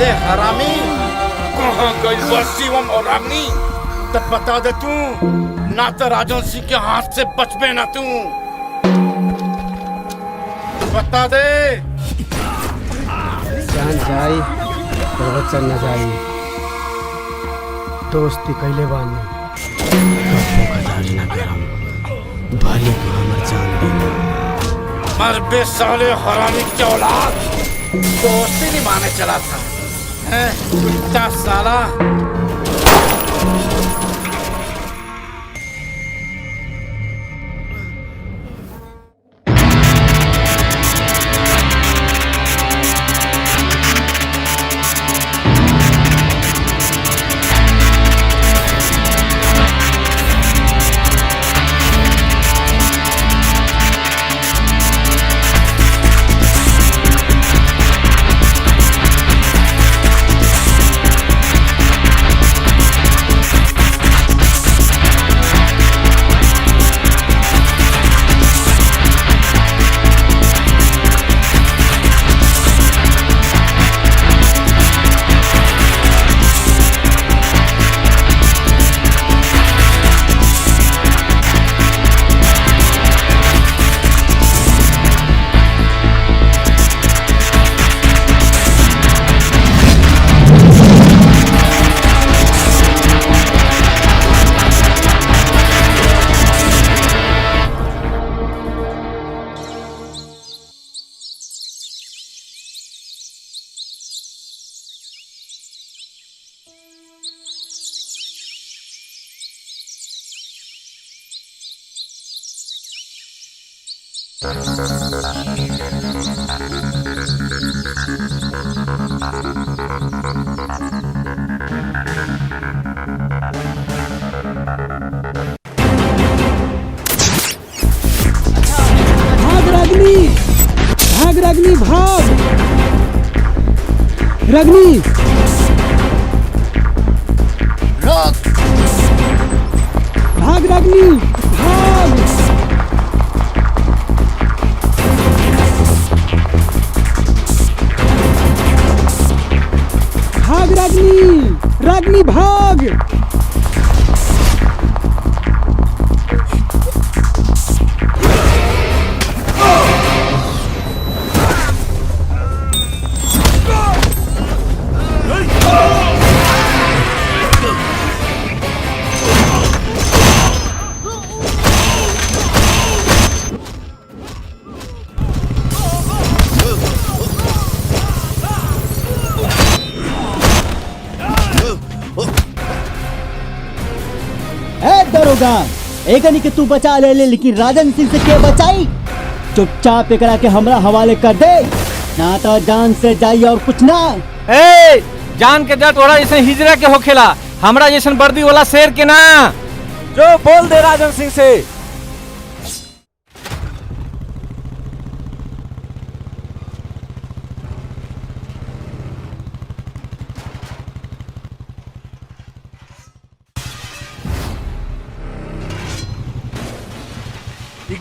साले हरामी, कहाँ गई वो शिवम और रागनी? तब बता दे तू, ना तो राजन सिंह के हाथ से बचबे ना तू। बता दे। जान जाई वचन न जाई, दोस्ती कैले बानी कबो ना करम, भले तू हमर जान ले। मर बे साले हरामी की औलाद, दोस्ती नहीं माने चला था, हैं? कुत्ता साला। भाग रागनी, भाग रागनी। भाग रागनी, भाग। भाग रागनी, रागनी भाग। एकनी के तू बचा ले लेकिन राजन सिंह से के बचाई? चुपचाप एकरा के हमरा हवाले कर दे, ना तो जान से जाई और कुछ ना। जान के जा तोड़ा जैसे हिजरा के होखेला, हमरा जैसन वर्दी वाला शेर के ना। जो बोल दे राजन सिंह से।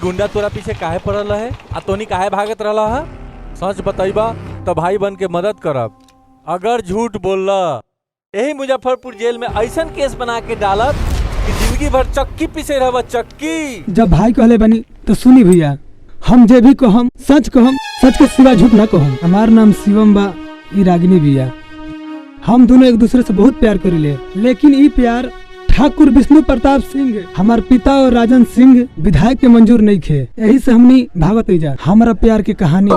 गुंडा तोरा पीछे काहे पड़ल है आ तोनी काहे भागत रहला है? सच बताइबा तो भाई बन के मदद करब। अगर झूठ बोलला यही मुजफ्फरपुर जेल में ऐसा केस बना के डालत कि जिंदगी भर चक्की पीछे रहब। चक्की जब भाई कहले बनी तो सुनी भैया, हम जे भी कहम सच कहम, सच के सिवा झूठ ना कहम। हमार नाम शिवम बा, ई रागिनी बिया। हम दोनों एक दूसरे से बहुत प्यार करीले, लेकिन ई प्यार ठाकुर विष्णु प्रताप सिंह हमार पिता और राजन सिंह विधायक के मंजूर नहीं थे। यही से हमनी भागत जा। हमारा प्यार की कहानी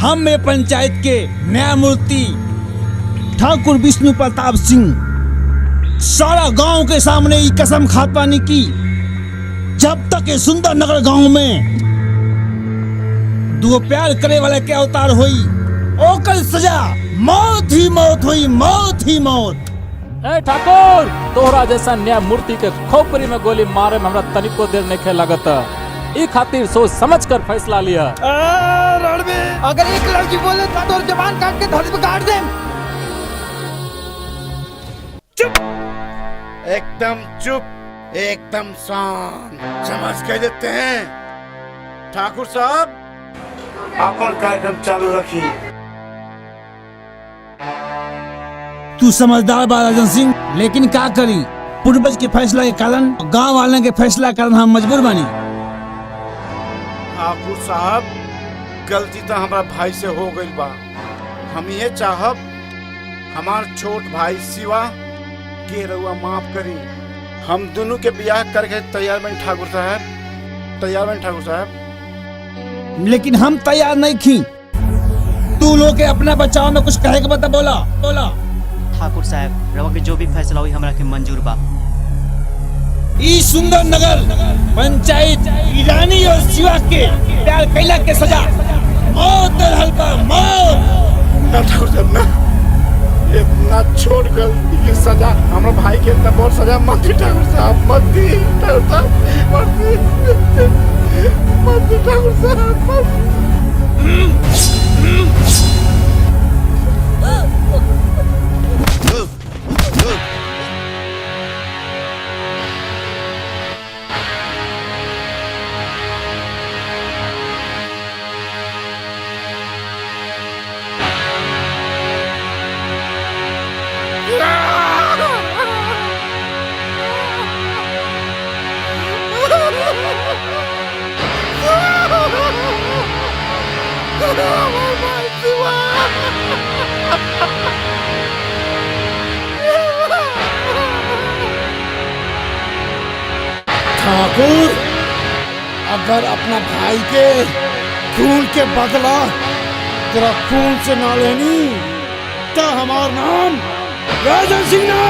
हम में पंचायत के न्यायमूर्ति ठाकुर विष्णु प्रताप सिंह सारा गांव के सामने ये कसम खात पानी की जब तक ये सुंदर नगर गांव में दो प्यार करे वाले के अवतार हुई ओकर सजा मौत ही मौत हुई, मौत ही मौत। ए ठाकुर, तोहरा जैसा न्यायमूर्ति के खोपड़ी में गोली मारे में हमरा तनिको देर नहीं लगत। ई खातिर सोच समझ कर फैसला लिया। अगर एक लड़की बोले तो तोर जबान काट के धरती पे गाड़ दे। चुप, एकदम चुप, एकदम शांत। समझ के देते हैं ठाकुर साहब, अपन कार्यक्रम चालू रखिए। तू समझदार बा राजन सिंह, लेकिन का करी पूर्वज के फैसला के कारण गांव वाले के फैसला के कारण हम मजबूर बनी। ठाकुर साहब, गलती तो हमारा भाई से हो गई बा। हम ये चाहब हमार छोट भाई शिवा के रउआ माफ करी। हम दोनों के ब्याह करके तैयार बन ठाकुर साहब, तैयार बन ठाकुर साहब। लेकिन हम तैयार नहीं थी। तू लोग के अपना बचाव में कुछ कहे के बता, बोला बोला। ठाकुर साहब, रवा के जो भी फैसला हुई हमरा के मंजूर बा। ई सुंदर नगर पंचायत ईरानी और शिवा के प्यार कैला के सजा मौत रहल बा, मौत। ना ठाकुर साहब ना, इतना छोड़ गलती की सजा हमारे भाई के इतना बहुत सजा मत दी ठाकुर साहब, मत दी ठाकुर साहब, मत दी, मत दी ठाकुर साहब, मत। ठाकुर, अगर अपना भाई के खून के बदला तेरा खून से ना लेनी तो हमार नाम राजन सिंह ना।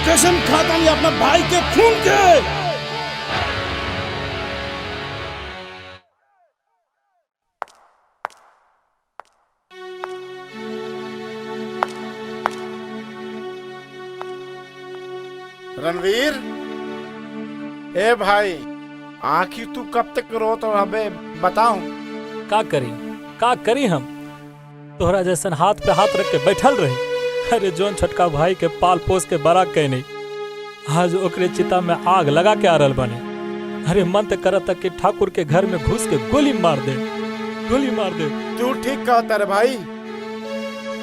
कसम खाता नहीं अपना भाई के खून के। रणवीर, ए भाई, आखिर तू कब तक रो तो हमें बताओ। का करी हम तोहरा जैसन हाथ पे हाथ रख के बैठल रही। अरे जोन छोटका भाई के पाल पोस के बड़ा कह नहीं, आज ओकरे चिता में आग लगा के आ रहल बने। अरे मन तो करत कि ठाकुर के घर में घुस के गोली मार दे, गोली मार दे। तू ठीक कहता रे भाई।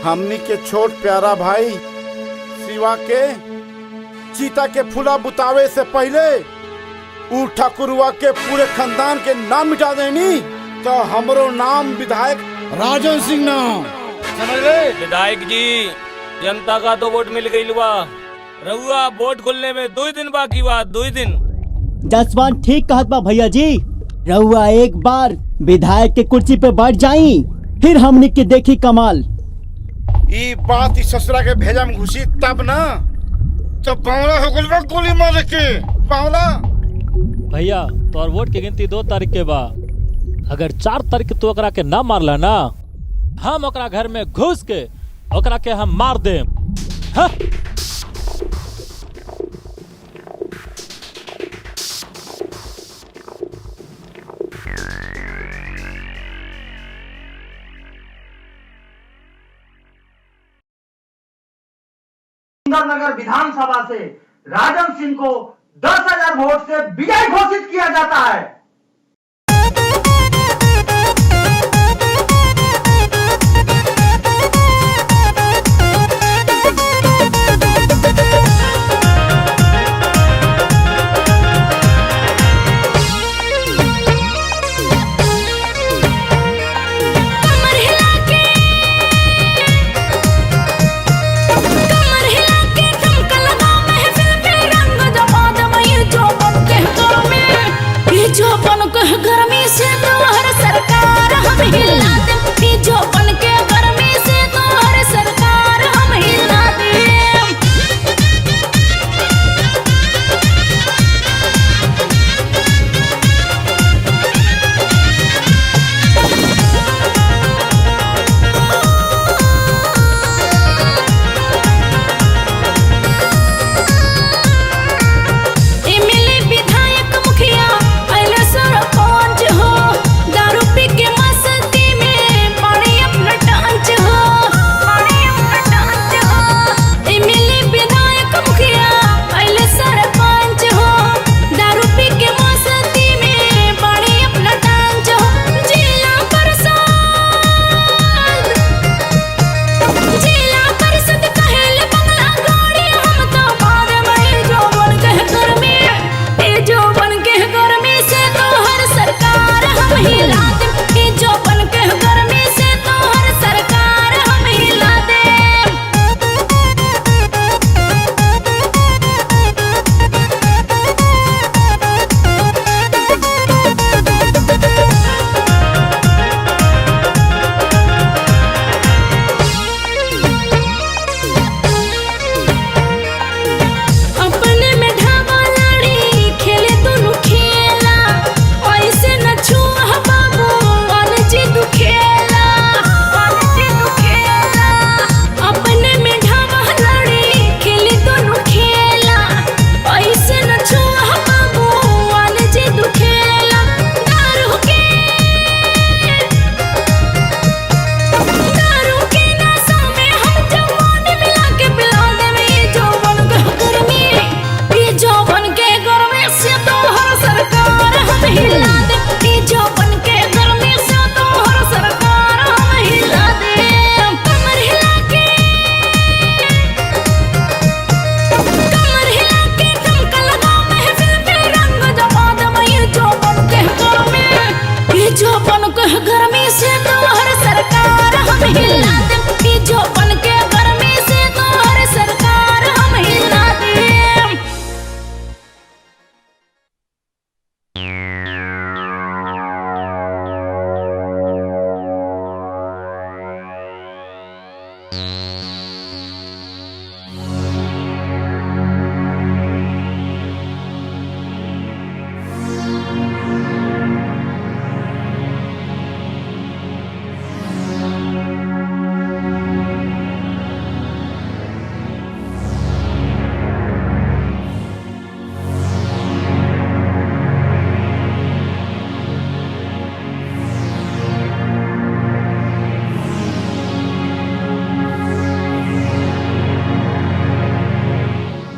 हमनी के छोट प्यारा भाई शिवा के चीता के फूला बुतावे से पहले उ ठाकुरवा के पूरे खानदान के नाम मिटा देनी तो हमरो नाम विधायक राजन सिंह ना। समझ ले विधायक जी, जनता का तो वोट मिल गई बा। रहुआ वोट खुलने में 2 दिन बाकी बा, 2 दिन। जसवान ठीक कहत बा भैया जी। रहुआ एक बार विधायक के कुर्सी पे बैठ जाई, फिर हमनी के देखी कमाल। ई बात इस ससुरा के भेजा में घुसी तब ना तो बावला हो गइल बा गोली मार के। बावला भैया, तोर वोट की गिनती 2 तारीख के बा। अगर 4 तारीख तो ओकरा के ना मारला ना, हम ओकरा घर में घुस के ओकरा के हम मार देम। हाँ? सुंदरनगर विधानसभा से राजन सिंह को 10,000 वोट से विजयी घोषित किया जाता है। जो बन के गर्मी से तोहर सरकार हम हिला दे कि जो बन के गर्मी से तोहर सरकार हम हिला दे।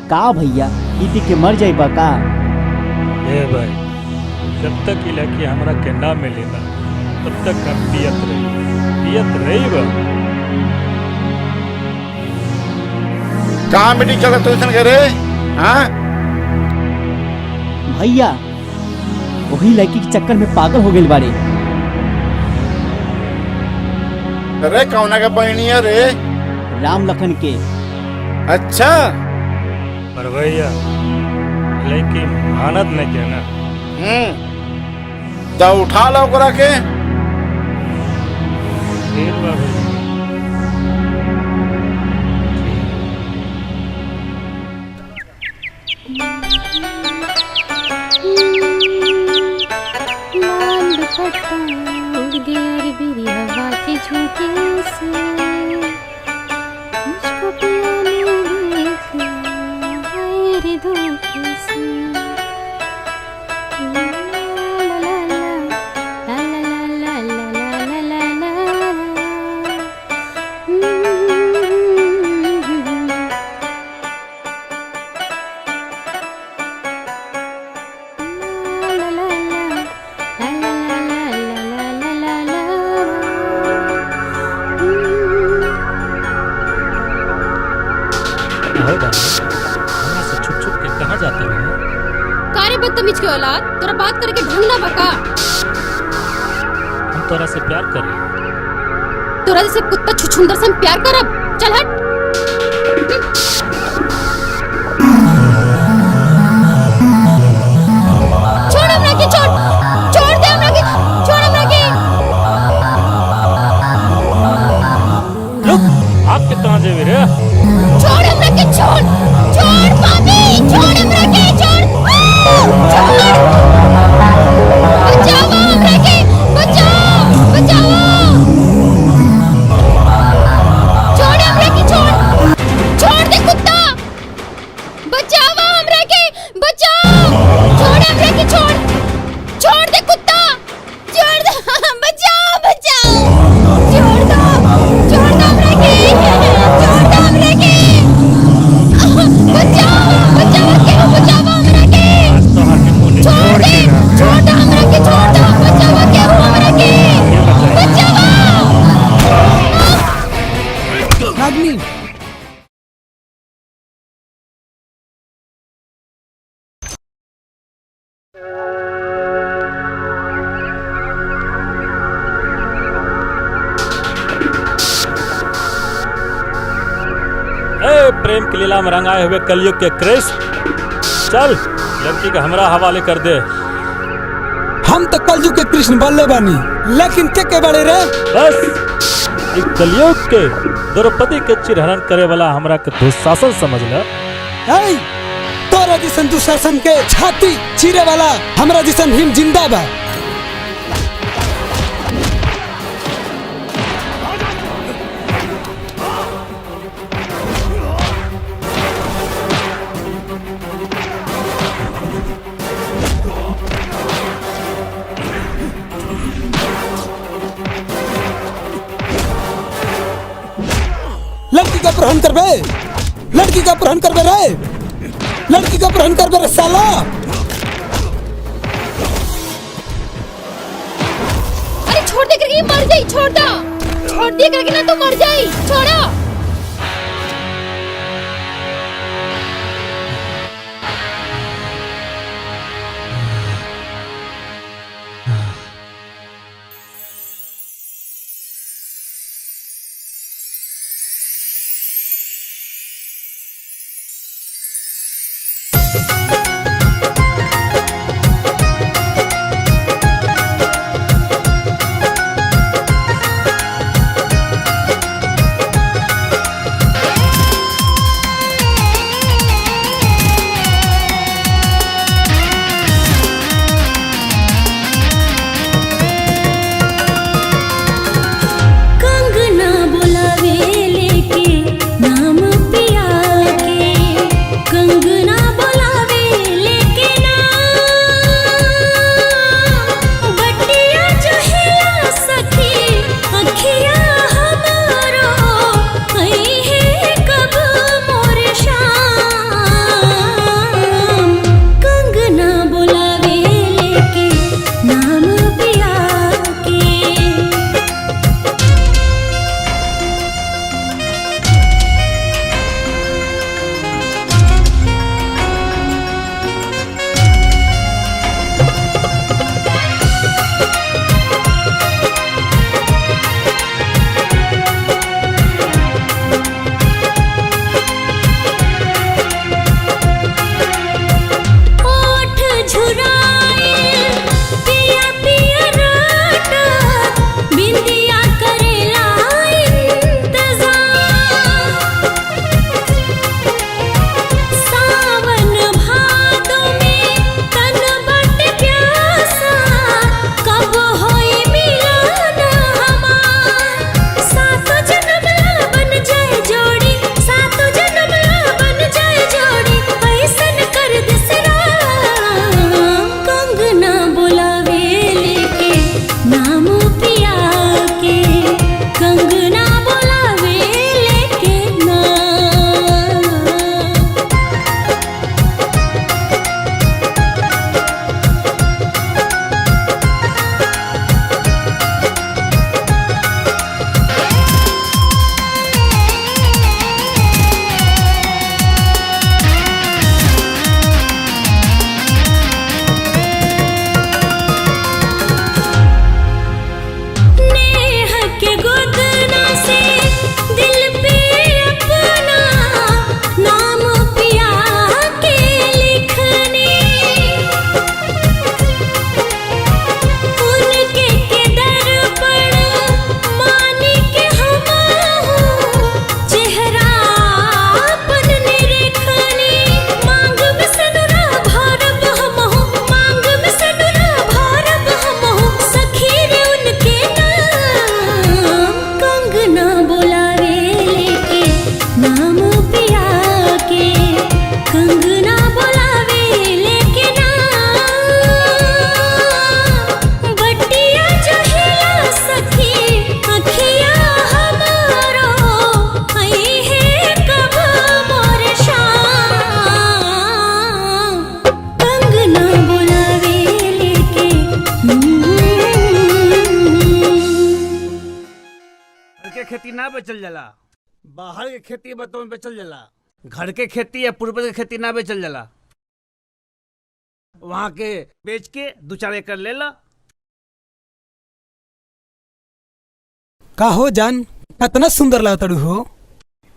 का भैया दीदी के मर जाइबा का? ए भाई, जब तक ई लड़की हमरा के ना मिलेला तब तक हम पियत रही बा। कहाँ मेडिकल तुझन करे? हाँ भैया वही लड़की के चक्कर में पागल हो गई बारे। अरे कौना का बहनिया रे? राम लखन के। अच्छा पर भैया लड़की मानत नहीं के ना। तो उठा लो ओकरा के। फिर बा भैया। लाल दुपट्टा उड़ गया रे बिरी हवा के झोंके से, मुझको पिया ने देख लिया हाय रे धोखे से। ला ला ला ला ला ला ला ला ला ला। हमरा से छुप छुप के कहाँ जाते हो? कारे बदतमीज के औलाद, तोरा बात करे के ढंग ना बका। हम तोरा से प्यार कर रहे। तोरा जैसे कुत्ता छुछुंदर से हम प्यार करब? चल हट। छोड़ हमरा के, छोड़ दे हमरा के, छोड़ हमरा के। रुक, आप के कहाँ जेबे रे? छोड़ हमरा के, छोड़ पापी, छोड़ हमरा के, छोड़। बचाओ हमरा के, बचाओ। छोड़ हमरा के, छोड़ दे कुत्ता। बचाओ हमरा के, बचाओ। छोड़ हमरा के, छोड़ दे कुत्ता। छोड़ दे, बचाओ। छोड़ दो हमरा के, छोड़ दो हमरा के। बचाओ के, बचाओ हमरा के। आज तो हाथ के मुंह नहीं छोड़ दे, छोड़ दो हमरा के, छोड़ दो। बचाओ के हमरा के, बचाओ। रागनी प्रेम की लीला में रंगाए हुए कलयुग के कृष्ण, चल लड़की का हमरा हवाले कर दे। हम तो कलयुग के कृष्ण बल्ले बानी, लेकिन के बड़े रे? बस एक कलयुग के द्रौपदी के चिरहरण करे वाला हमरा के दुशासन समझ ल। तोरा जिसन दुशासन के छाती चीरे वाला हमरा जिसन भीम जिंदा बा। लड़की का अपहरण करबे, लड़की का अपहरण करबे रे, लड़की का अपहरण करबे रे साला। अरे छोड़ दे करके मर जाई, छोड़ दे करके ना तो मर जाई, छोड़ो। खेती ना बेचल जाला, बाहर के खेती बतौर में बेचल जाला। घर के खेती या पूर्वज के खेती ना बेचल जाला। वहाँ के बेच के 2-4 एकड़ ले ला। का हो जान, कितना सुंदर लगताड़ू हो।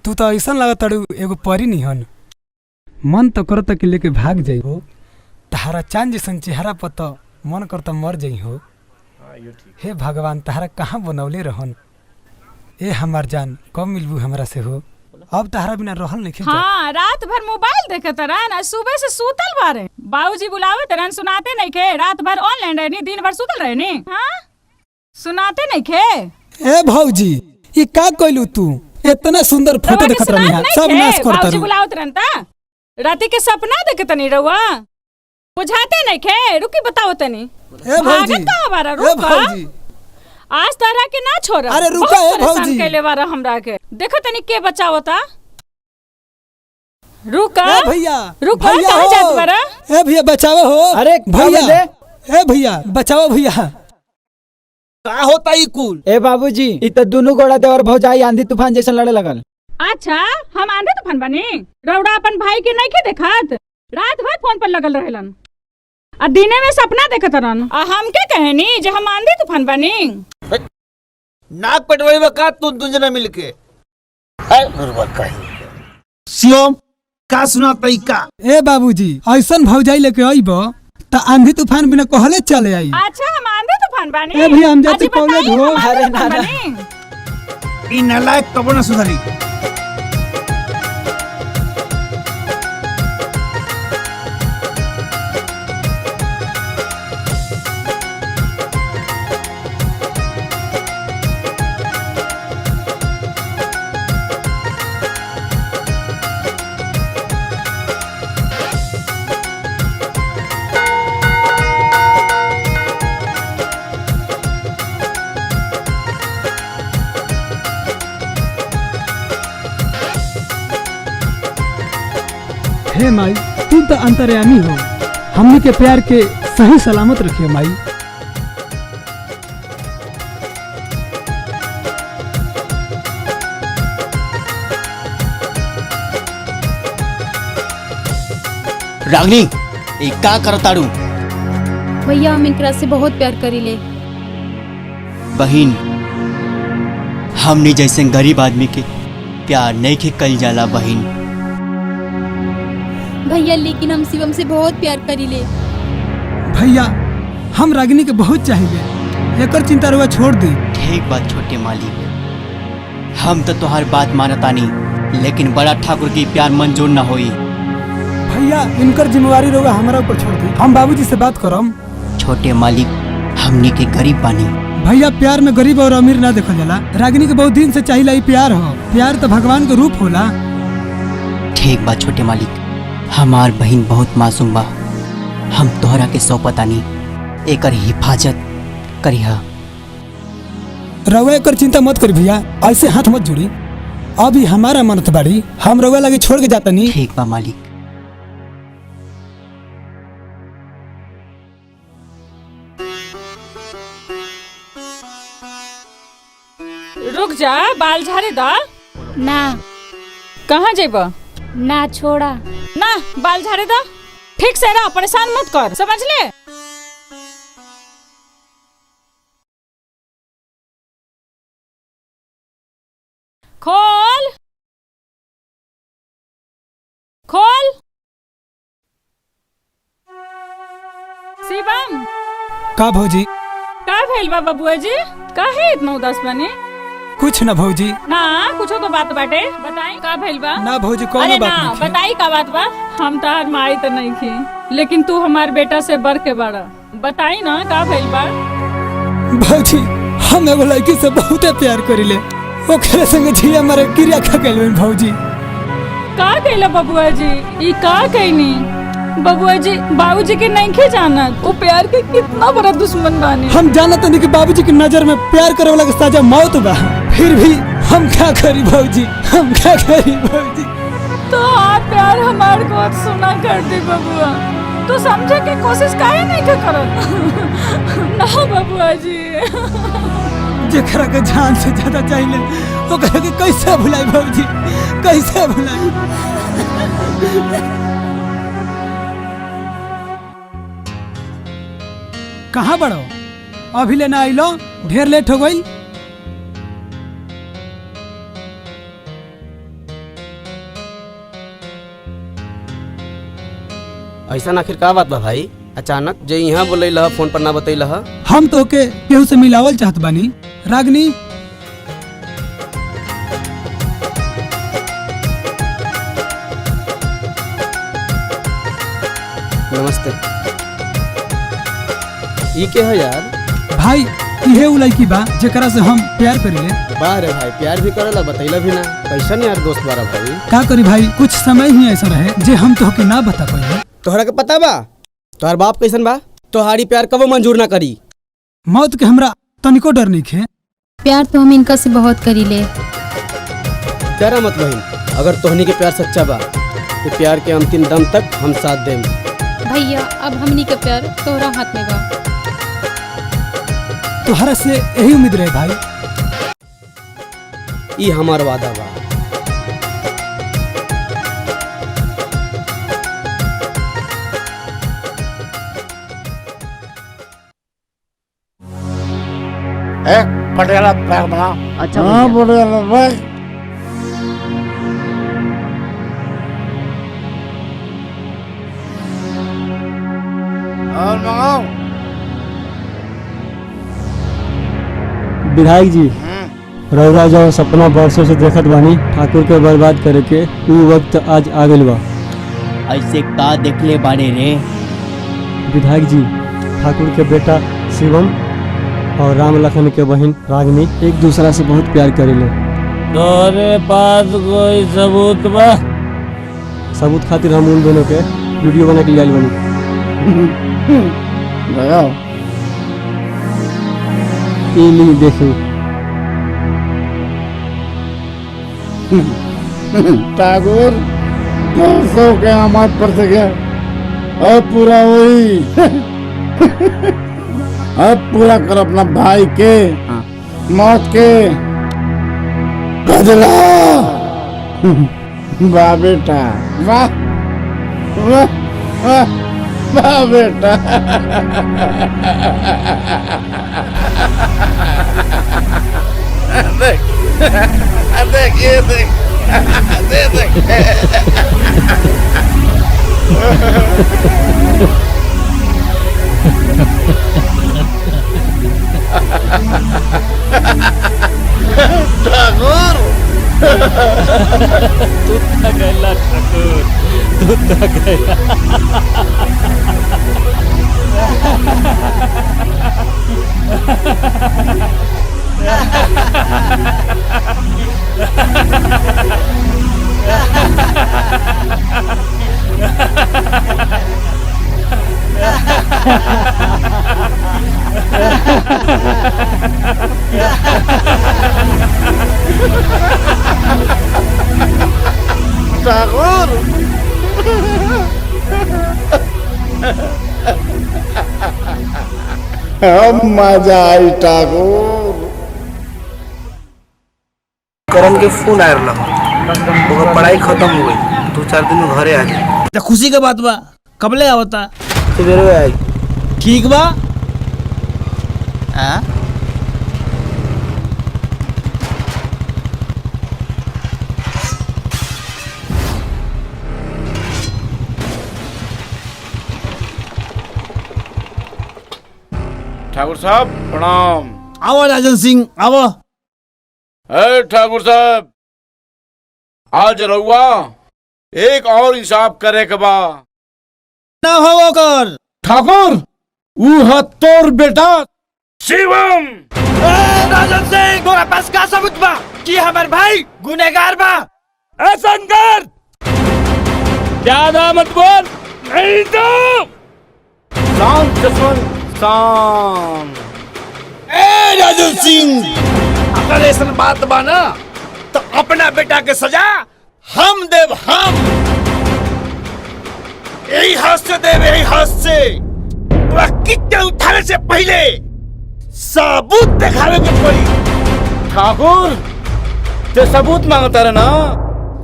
तू तो ऐसा लगताड़ू एगो परी निहन। मन तो करता कि लेके भाग जाइ हो। तहारा चांद जैसन चेहरा पर तो मन करता मर जाइ हो। हे भगवान, तहारा कहाँ बनौले रहन। ए हमार जान, कब मिलबू हमरा से हो। अब तहारा बिना रहल नहीं। हाँ, रात भर मोबाइल देखत रहन, सुबह से सूतल बारे। बाबूजी बुलावत रहन, सुनाते नहीं खे। रात भर ऑनलाइन रहनी, दिन भर सूतल रहनी। हाँ, सुनाते नहीं खे। ए भौजी, ये का कइलू तू? इतना सुंदर फोटो देखत रहनी है, सब नाश करत बाबूजी बुलावत रहन ता राती के सपना देखत नहीं रहुआ। बुझाते नहीं खे। रुकी बताओ तनी। ए भौजी, ए भौजी, आज तारा के ना छोड़ा। अरे रुका ए भौजी, कैले बारा हमरा के देखो तनी के बचावता। रुका ए भैया, रुका, भैया कहाँ हो। जात बारा? ए भैया बचाओ हो। अरे भैया, ए भैया बचाओ भैया। का होता ई कुल? ए बाबूजी, इ त दोनों गोड़ा देवर भौजाई आंधी तूफान जैसा लड़े लगल। अच्छा, हम आंधी तूफान बनी? रौड़ा अपन भाई के नहीं के देखत? रात भर फोन पर लगल रहेलन आ दिने में सपना देखत रहन। आ हम के कहनी जे हम आंधी तूफान बनी? नाक पटवाई में का तू दुंजना मिलके शिवम का सुनाता ई का? ए बाबूजी, ऐसन भौजाई लेके आइब त आंधी तूफान बिना कहले चले आई। अच्छा, हम आंधी तूफान बनी? ए भैया, हम जाते अच्छा, कॉलेज बताइए, हो। हम आंधी अरे तूफान ना, बनी? ई नालायक तब ना सुधरी। हे माई, तू तो अंतर्यामी हो। हमनी के प्यार के सही सलामत रखिए माई। रागनी, ये का करताड़ू? भैया हम इनकरा से बहुत प्यार करीले। बहिन, हमने जैसे गरीब आदमी के प्यार नहीं के कल जाला बहिन। भैया लेकिन हम शिवम से बहुत प्यार करीले। भैया, हम रागिनी के बहुत चाहिए। एकर चिंता रुआ छोड़ दे। ठीक बात छोटे मालिक, हम तो तुम्हार बात मानतानी, लेकिन बड़ा ठाकुर की प्यार मंजूर न होई। भैया, इनकर जिम्मेवारी रोगा हमारा ऊपर छोड़ दे। हम बाबूजी से बात करम। छोटे मालिक, हमनी के गरीब बानी। भैया, प्यार में गरीब और अमीर ना देखल जाला। रागिनी के बहुत दिन से चाहिए ही प्यार हो। प्यार तो भगवान के रूप होला। ठीक बात छोटे मालिक, हमार बहिन बहुत मासूम बा। हम तोहरा के सौंपतानी, एकर हिफाजत करिहा। रउआ एकर चिंता मत करी भैया, ऐसे हाथ मत जोड़ी। अभी हमारा मनत बाड़ी, हम रउआ लगे छोड़ के जाता नहीं। ठीक बा मालिक। रुक जा, बाल झाड़े दा। ना कहाँ जेब? ना छोड़ा। ना, बाल झाड़े दा। ठीक से रह, परेशान मत कर, समझ ले। खोल खोल। शिवम, का भौजी? का भेल बा बबुआ जी? काहे इतना उदास बने? कुछ न भौजी। ना, कुछो तो बात बाटे, बताई का भेल बा? ना भौजी, कौनो अरे बात ना, नहीं है। बताई का बात बा? हम तार माई तो नहीं थी, लेकिन तू हमार बेटा से बढ़ के बड़ा। बताई ना का भेल बा? भौजी, हम एगो लड़की से बहुते प्यार करिले। ओकरे संगे झिया मारे क्रिया खा गइल भौजी। का कहला बबुआ जी? ई का कहनी? बबुआ जी, बाबूजी के नहीं खे जानत, वो प्यार के कितना बड़ा दुश्मन बानी। हम जानत नहीं कि बाबूजी की नजर में प्यार करे वाला के सजा मौत बा। फिर भी हम क्या करी भौजी, हम क्या करी भौजी। तो आप प्यार हमार को सुना कर दे बबुआ। तू समझे के कोशिश काहे नहीं के करत? ना बबुआ जी। जेकरा के जान से ज्यादा चाहिए ओकरा के कैसे भुलाई भौजी, कैसे भुलाई। कहाँ बड़ो? अभी लेना आइलो, ढेर लेट हो गई। ऐसा आखिर का बात बा भाई? अचानक जे यहाँ बोले फोन पर ना बतैल। हम तो के केहू से मिलावल चाहत बानी। रागनी नमस्ते। ई के है यार? भाई इहे उ लड़की बा जेकरा से हम प्यार करीले। वाह रे भाई, प्यार भी करेला, बतैला भी ना। कैसन यार दोस्त बारा भाई? का करी भाई, कुछ समय ही ऐसा रहे जे हम तो के ना बता पाए। तोहरा के पता बा तोहर बाप कैसन बा? तोहारी प्यार कबो मंजूर ना करी। मौत के हमरा तनिको डर नहीं खे। प्यार तो हम इनका से बहुत करीले। डरा मत बहन, अगर तोहनी के प्यार सच्चा बा तो प्यार के अंतिम दम तक हम साथ देम। भैया अब हमनी के प्यार तोहरा हाथ में बा। तोहरा से यही उम्मीद रहे भाई। ई हमार वादा बा। पटियाला बैग बना। अच्छा हाँ पटियाला बैग। और मंगाओ। विधायक जी, रौरा जो सपना बरसों से देखत बानी ठाकुर के बर्बाद करे के, उ वक्त आज आ गइल बा। ऐसे का देखले बाड़े रे? विधायक जी, ठाकुर के बेटा शिवम और राम लखन के बहन रागनी एक दूसरा से बहुत प्यार करेले। तोरे पास कोई सबूत बा? सबूत खातिर हम उन दोनों के वीडियो बना के ले आइल बानी। ई ली देखी। ठाकुर सौ के आमाद पर से गया, अब पूरा वही। अब पूरा कर अपना भाई के मौत के बदला। वाह बेटा, वाह वाह वाह वाह बेटा। देख देख ये देख देख। ठाकुर तू तो गैला ठाकुर, तू तो गैला। ठाकुर अब मजा आई ठाकुर। करण के फोन आयल रहा, पढ़ाई खत्म हो गई, 2-4 दिन में घरे आ जाए। खुशी के बात बा, कबले आवता? सवेरे आई। ठीक बा। ठाकुर साहब प्रणाम। आओ राजन सिंह, आओ। ठाकुर साहब, आज रहुआ एक और हिसाब करे के बा ना हो कर। ठाकुर वो तोर बेटा शिवम। राजन सिंह, तोरा पास का सबूत बा कि हमार भाई गुनहगार बा? शंकर, ज्यादा मत बोल, नहीं तो शांत जसवंत शांत। राजन सिंह, अगर ऐसा बात बा ना तो अपना बेटा के सजा हम देव। हम यही हाथ से देव, यही हाथ से। तो कितने उठाने से पहले सबूत दिखावे के पड़ी। ठाकुर ते सबूत मांगता रहे ना,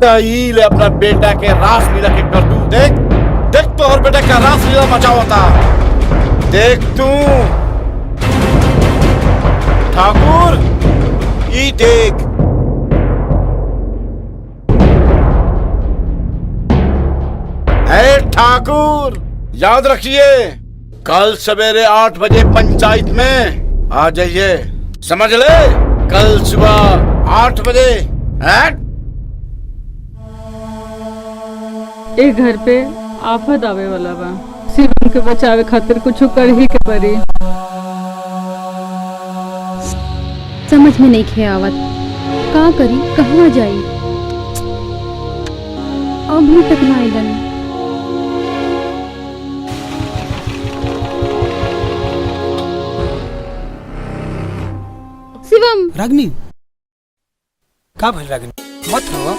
तईल अपना बेटा के रासलीला के कर तू देख देख तो और बेटा का रासलीला मचा होता देख तू। ठाकुर ई देख, ए ठाकुर याद रखिए कल सवेरे 8 बजे पंचायत में आ जाइए, समझ ले? कल सुबह 8 बजे। एक घर पे आफत आवे वाला बा, शिवम के बचावे खातिर कुछ कर ही के पड़ी। समझ में नहीं खे आवत, का करी कहाँ जाई, अभी तक ना आइलन। शिवम। रागिनी का भइल रागिनी? मत रो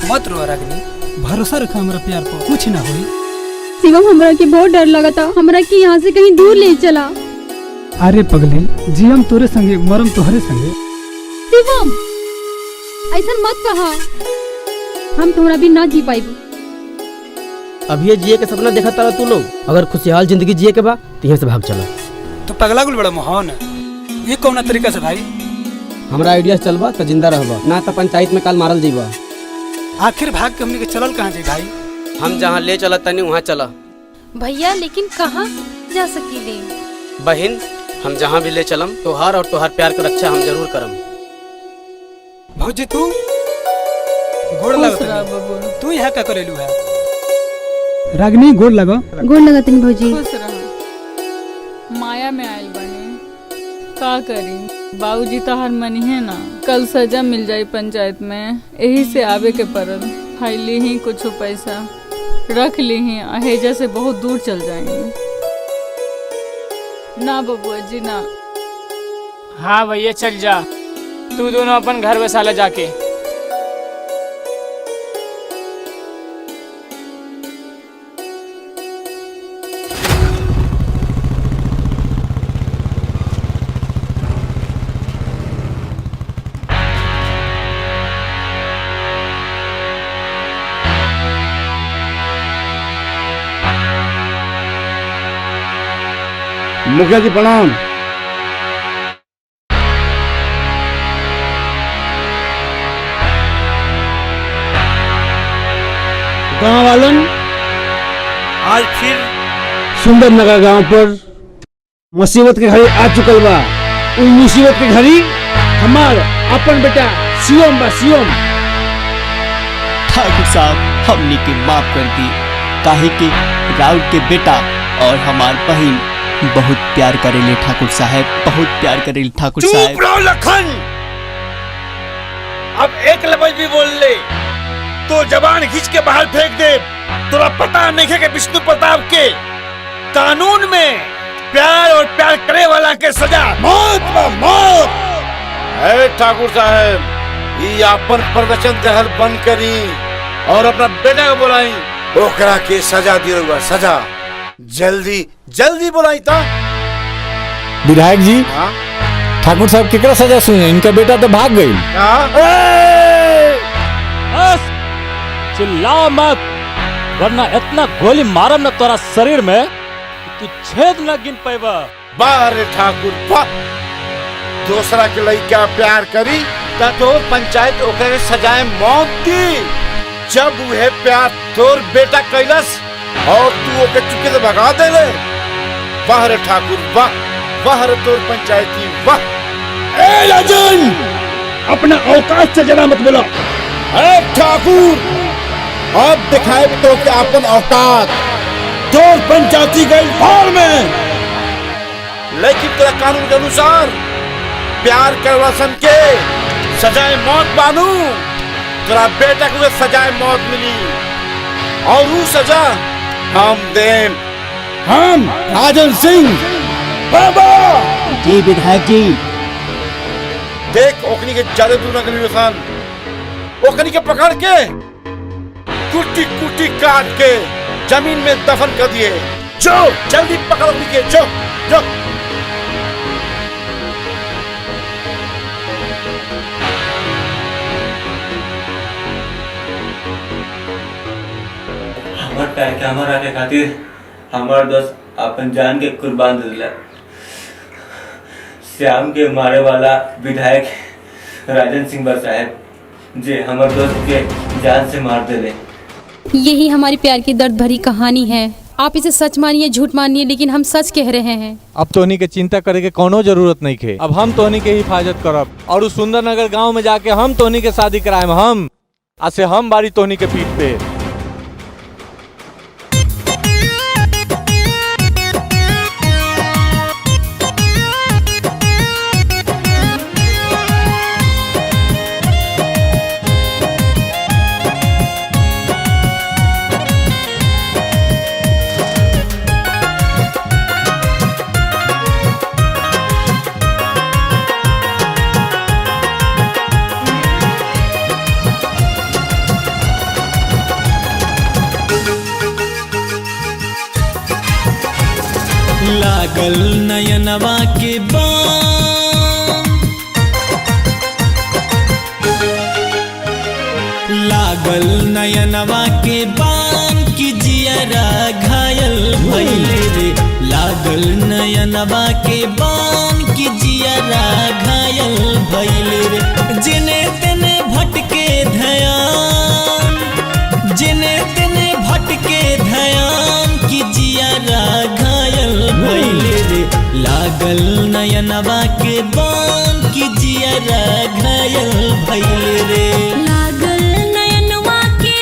मत रो रागिनी, भरोसा रखा हमरा प्यार पर, कुछ ना होई। शिवम हमरा के बहुत डर लगता, हमरा के यहाँ से कहीं दूर ले चला। अरे पगली, जियम तोरे संगे मरम तोहरे संगे। शिवम ऐसा मत कहा, हम तोहरा भी ना जी पाई। अब ये जिए के सपना देखा तारा तू लोग, अगर खुशहाल जिंदगी जिए के बा तो यहाँ से भाग चला। तो पगला गुल बड़ा मोहन, ये कौन तरीका से भाई? हमरा आइडिया चलबा तो जिंदा रहबा, ना तो पंचायत में काल मारल जीबा। आखिर भाग के हमने के चलल कहाँ जी भाई? हम जहाँ ले चला तनी वहाँ चला। भैया लेकिन कहाँ जा सकीले? बहन हम जहाँ भी ले चलम तोहार और तोहार प्यार के रक्षा हम जरूर करम। भौजी तू गोड़ लगा, तू यहाँ का करेलू है? रागिनी गोड़ लगा। गोड़ लगा तनी भौजी। खुश रहो, माया में आयल बनी, का करी बाबूजी तो हर मनी है ना, कल सजा मिल जाई पंचायत में, यही से आवे के पड़ल। खाई ली ही कुछ पैसा रख ली ही, अहेजा से बहुत दूर चल जाएंगे। ना बबुआ जी ना। हाँ भैया चल जा, तू दोनों अपन घर बसाला जाके। मुखिया जी प्रणाम। गांव वालन, आज फिर सुंदर नगर गांव पर मुसीबत के घड़ी आ चुकल बा। उस मुसीबत के घड़ी हमार अपन बेटा शिवम बा। शिवम ठाकुर साहब हमनी के माफ कर दी, काहे कि राउत के बेटा और हमार बहन बहुत प्यार करेले ठाकुर साहब, बहुत प्यार करेले ठाकुर साहब। चुप रहो लखन, अब एक लफ्ज भी बोल ले तो जबान खींच के बाहर फेंक दे। तोरा पता नहीं है कि विष्णु प्रताप के कानून में प्यार और प्यार करे वाला के सजा मौत बा, मौत। ठाकुर साहब ये अपन प्रदर्शन दहल बंद करी और अपना बेटा को बुलाई, ओकरा के सजा दिया, सजा जल्दी जल्दी बुलाई था। विधायक जी, ठाकुर साहब केकरा सजा सुने? इनका बेटा तो भाग गई। बस चिल्ला मत, वरना इतना गोली मारम न तोरा शरीर में तू छेद न गिन पैबा। बारे ठाकुर बा, दूसरा के लइका प्यार करी तो पंचायत ओकरे सजाए मौत दी। जब वह प्यार तोर बेटा कैलस और तू ओके चुके से भगा दे ले, वाह रे ठाकुर वाह, वाह रे तोर पंचायती वाह। ए राजन, अपना औकात से जरा मत बोलो। ए ठाकुर, अब दिखाए तो कि अपन औकात। तोर पंचायती गई फाड़ में, लेकिन तेरा कानून के अनुसार प्यार करवा सन के सजाए मौत बानू। तेरा बेटा को सजाए मौत मिली और वो सजा हम दें। हम राजन सिंह बाबा। जी विधायक जी। देख ओकनी के ज्यादा दूर न करी वसान, ओकनी के पकड़ के कुटी कुटी काट के जमीन में दफन कर दिए। जो जल्दी पकड़ ओकनी के, जो जो काहे कि हमारा के खातिर हमार दोस्त अपन जान के कुर्बान दे दिला। श्याम के मारे वाला विधायक राजन सिंह बर साहब जे हमारे दोस्त के जान से मार दे। यही हमारी प्यार की दर्द भरी कहानी है। आप इसे सच मानिए झूठ मानिए, लेकिन हम सच कह रहे हैं। अब तोहनी के चिंता करे के कोनो जरूरत नहीं खे। अब हम तोहनी के हिफाजत करब और उस सुंदर नगर गाँव में जाके हम तोहनी के शादी कराएम। हम आज से हम बारी तोहनी के पीठ पे। लागल नयनवा के बान, लागल नयनवा के बान की जियरा घायल भइले रे। लागल नयनवा के बान की जियरा घायल भइले रे। जिने तेने भटके ध्यान, जिने तेने भटके ध्यान की जियरा घायल भइले रे। लागल नयनवा के बान की जियरा घायल भइले रे। लागल नयनवा के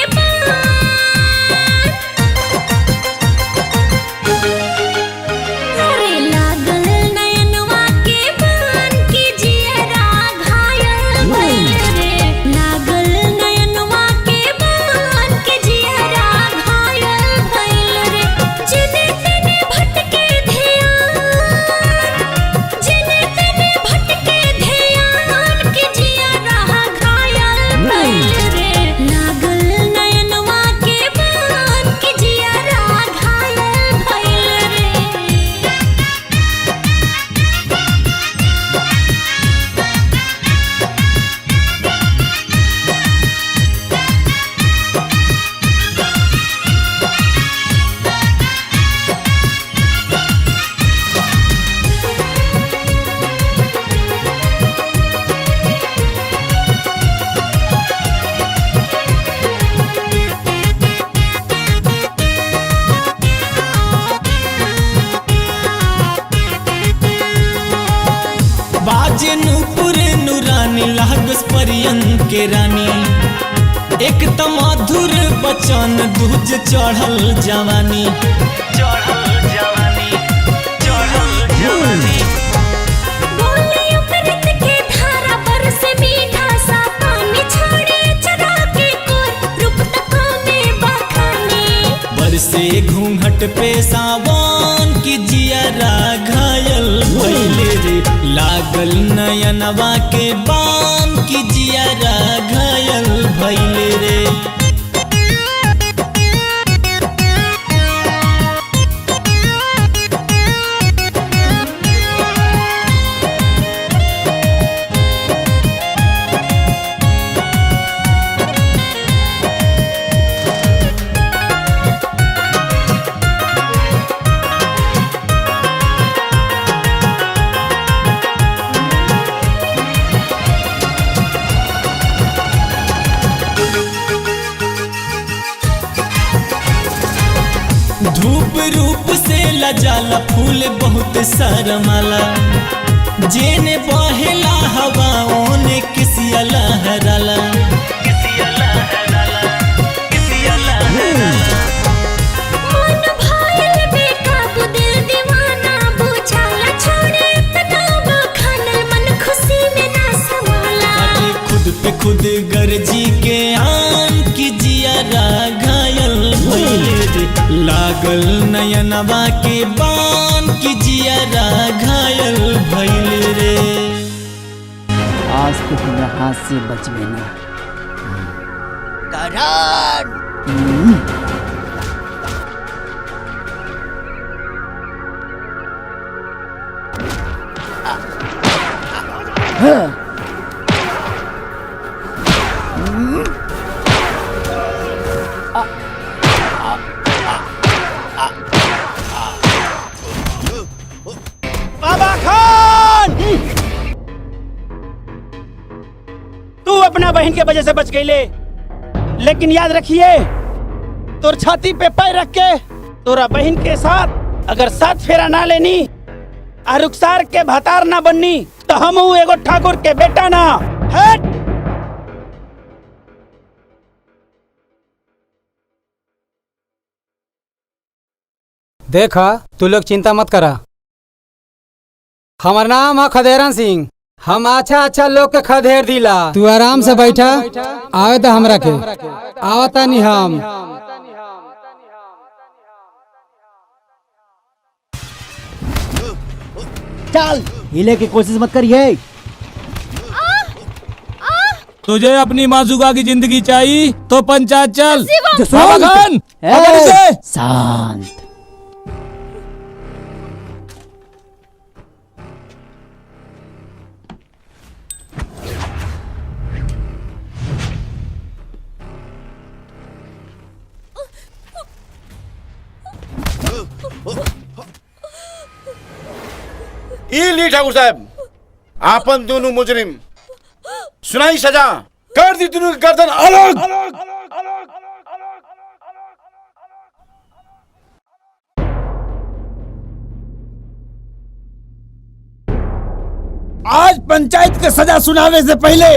अरे लागल नयनवा के बान की जियरा घायल भइले रे। लागल नयनवा के बान की जियरा घायल भइले रे। जिने तेने भटके ध्यान, जिने तेने भटके ध्यान की जियरा घायल भइले रे। लागल नयनवा के बान की जियरा घायल भइले रे। बाजे नूपुर नूरानी लागस परियन के रानी। एक त मधुर बचन दूज चढ़ल जवानी, चढ़ल जवानी, चढ़ल जवानी। बोले अमृत के धारा पर से मीठा सा पानी छोड़े चरा के कोर रूप तको में बखानी। बरसे घूंघट पे सावन की जियरा घायल भइले रे। लागल नयनवा के बान की जियरा घायल भइले रे। धूप रूप से लजाला फूल बहुत शर्माला। जेने बहेला हवा ओने किसिया लहराला, किसिया लहराला, किसिया लहराला। मन भायल बेकाबू दिल दीवाना बुझाला। छोड़े तनाव खानल मन खुशी में ना समाला। अरे खुद पे खुद गर्जी के आन की जियरा घायल भइले रे। लागल नयनवा के बान की जियरा घायल भइले रे। आज तो तुम्हारा हाथ से बच गए ना। अपना बहन के वजह से बच गईले, लेकिन याद रखिए तोर छाती पे पैर रख के तोरा बहन के साथ अगर 7 फेरा ना लेनी और रुखसार के भतार ना बननी तो हम एगो ठाकुर के बेटा ना। हट। देखा तू लोग चिंता मत करा, हमार नाम है खदेरन सिंह, हम अच्छा अच्छा लोग के खदेर दिला। तू आराम से बैठा, आवे तो हमरा के आवता नहीं हम। चल हिले की कोशिश मत करिए। तुझे अपनी मासूका की जिंदगी चाहिए तो पंचायत चल। जसवंत! इसे शांत। ली ठाकुर साहब, आपन दोनों मुजरिम सुनाई सजा, कर दी दोनों की गर्दन अलग। आज पंचायत के सजा सुनावे से पहले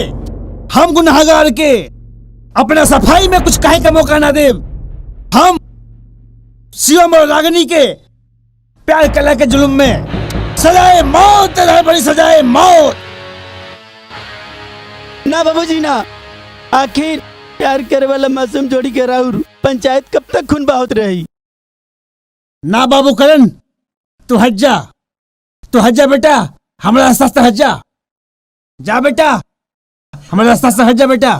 हम गुनाहगार के अपना सफाई में कुछ कहे का मौका ना दे। हम शिवम और रागिनी के प्यार कला के जुल्म में सजाए मौत है, बड़ी सजाए मौत। ना बाबूजी ना, आखिर प्यार करे वाला मासूम जोड़ी के राउर पंचायत कब तक खून बहावत रही। ना बाबू करण, तू हट जा, तू हट जा बेटा, हमारा रास्ता से हट जा। जा बेटा, हमारे रास्ता से हट जा बेटा।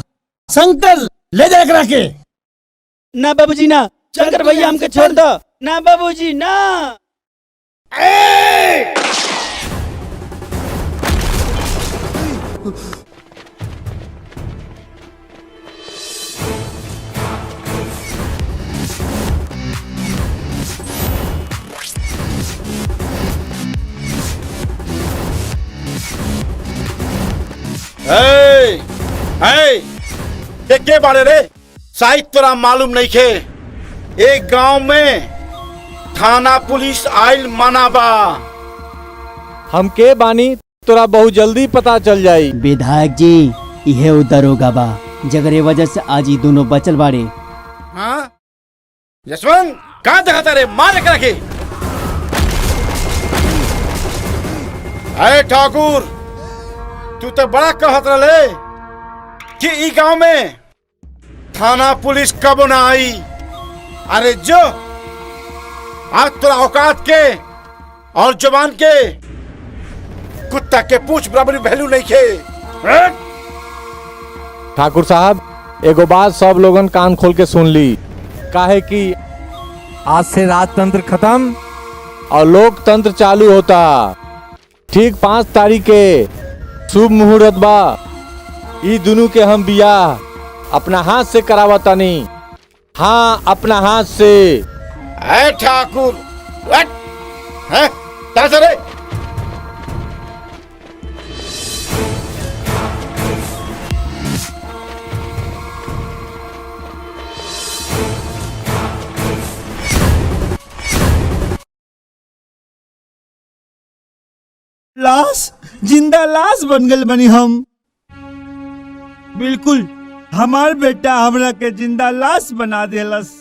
शंकर ले जा करा के। ना बाबूजी ना, शंकर भैया हमके छोड़ दो। ना बाबूजी ना। के बारे रे शायद तोरा मालूम नहीं खे, एक गांव में थाना पुलिस आइल मनाबा। हम के बानी तोरा बहुत जल्दी पता चल जाई। विधायक जी इहे उ दरोगा बा जगरे वजह से आज ही दोनों बचल बाड़े। हाँ जसवंत कहाँ दिखाता रे, मार के रखे। अरे ठाकुर तू तो बड़ा कहत रहे कि ई गांव में थाना पुलिस कब ना आई। अरे जो आज तोरा औकात के और जवान के कुत्ता के पूछ बराबर वैल्यू नहीं खे। ठाकुर साहब एगो बात सब लोगन कान खोल के सुन ली, काहे कि आज से राजतंत्र खत्म और लोकतंत्र चालू होता। ठीक 5 तारीख के शुभ मुहूर्त बा, ई दोनों के हम बियाह अपना हाथ से करावतानी। हाँ अपना हाथ से। ऐ ठाकुर है रे। लाश, जिंदा लाश बन गल बनी हम। बिल्कुल हमार बेटा हमरा के जिंदा लाश बना देलस।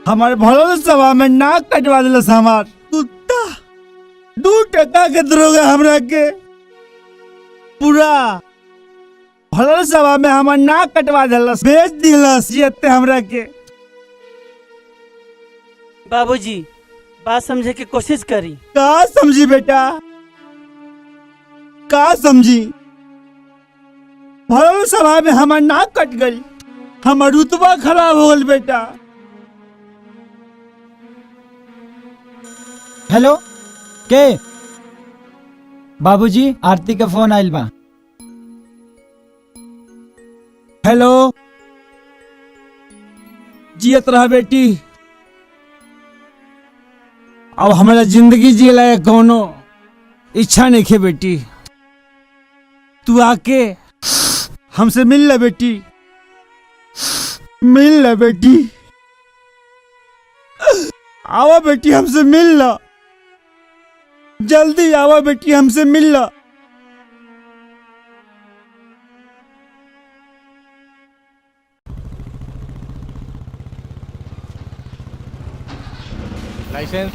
हमारे भरल सभा में नाक कटवा दिलस। हमार कुत्ता 2 टका के दरोगा हमरा के पूरा भरल सभा में हमार नाक कटवा दिलस, भेज दिलस जेते हमरा के। बाबूजी बात समझे की कोशिश करी। का समझी बेटा, का समझी? भरल सभा में हमार नाक कट गई, हमार रुतबा खराब हो गल बेटा। हेलो के बाबूजी, आरती का फोन आइल बा। हेलो, जियत रहा बेटी। अब हमारा जिंदगी जी लायक कौनो इच्छा नहीं खे बेटी। तू आके हमसे मिल ले बेटी, मिल ले बेटी, आवा बेटी हमसे मिल ला, जल्दी आवा बेटी हमसे मिल ला। लाइसेंस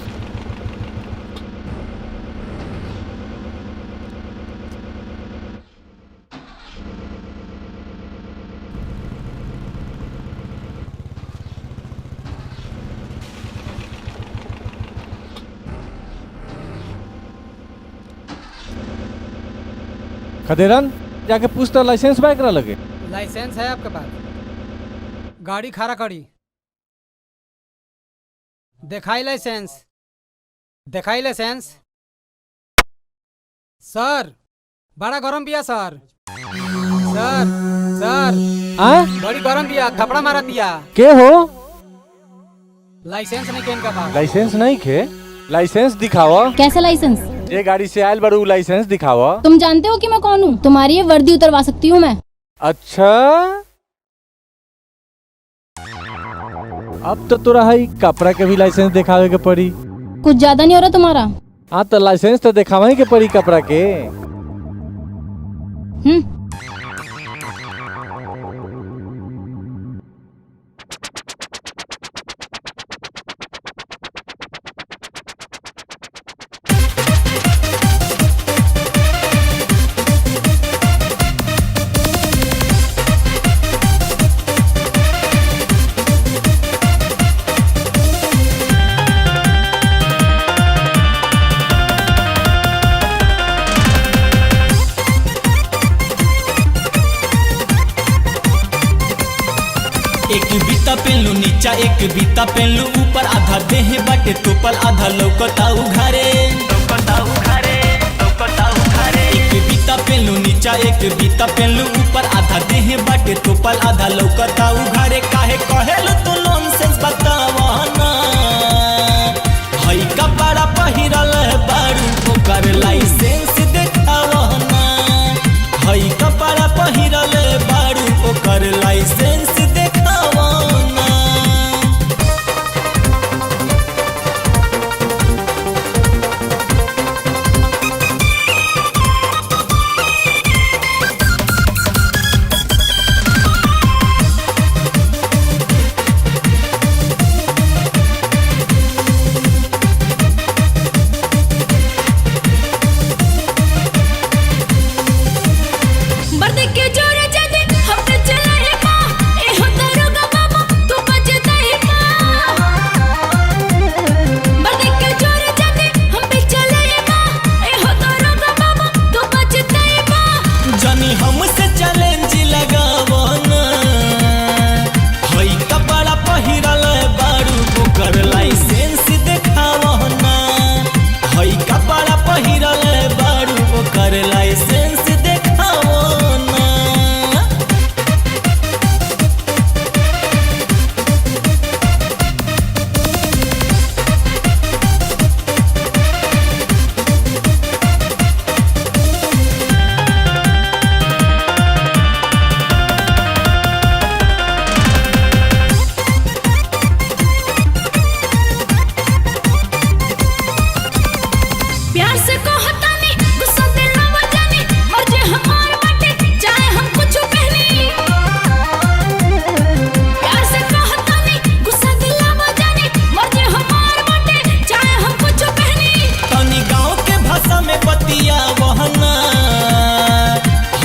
खदेरन जाके पूछता लाइसेंस बाइक रहा लगे। लाइसेंस है आपके पास? गाड़ी खड़ा करी, दिखाई लाइसेंस, दिखाई लाइसेंस। सर बड़ा गरम पिया सर, सर सर बड़ी गरम पिया, थपड़ा मारा पिया। के हो? लाइसेंस नहीं केन का पास? लाइसेंस नहीं खे? लाइसेंस दिखावा। कैसा लाइसेंस? ये गाड़ी से आयल बड़ू, लाइसेंस दिखावा। तुम जानते हो कि मैं कौन हूँ? तुम्हारी ये वर्दी उतरवा सकती हूँ मैं। अच्छा अब तो तोरा है कपड़ा के भी लाइसेंस दिखावे के पड़ी। कुछ ज्यादा नहीं हो रहा तुम्हारा? हाँ तो लाइसेंस तो दिखावे के पड़ी कपड़ा के। एक बीता पेलू नीचा, एक बीता पेलू ऊपर, आधा देह बाटे तोपल, आधा लौकता उघारे। एक बीता पेलू नीचा, एक बीता पेलू ऊपर, आधा देह बाटे तोपल, आधा लौकता उघारे। काहे कहेलू तू नॉनसेंस बतावा ना, हई कपड़ा पहिरल बारू ओकर लाइसेंस देखावा ना, हई कपड़ा पहिरल बारू ओकर लाइसेंस देखावा ना। बर्दे के जोरे जदे हम पे चलाए पा, ए हो दरोगा बाबा तू बचता ही पा। बर्दे के जोरे जदे हम पे चलाए पा, ए हो दरोगा बाबा तू बचता ही पा। जानी हमसे चैलेंज लगावो ना, हई कपड़ा पहिरल बारू ओकर लाइसेंस देखावो ना, हई कपड़ा पहिरल बारू ओकर लाइसेंस देखावो ना। प्यार से कहता नहीं, गुस्सा दिलावा जाने, मर्जी हमार बाटे चाहे हम कुछ कहनी। प्यार से कहता नहीं, गुस्सा दिलावा जाने, मर्जी हमार बाटे चाहे हम कुछ कहनी। तनी गाँव के भाषा में बतियावो ना,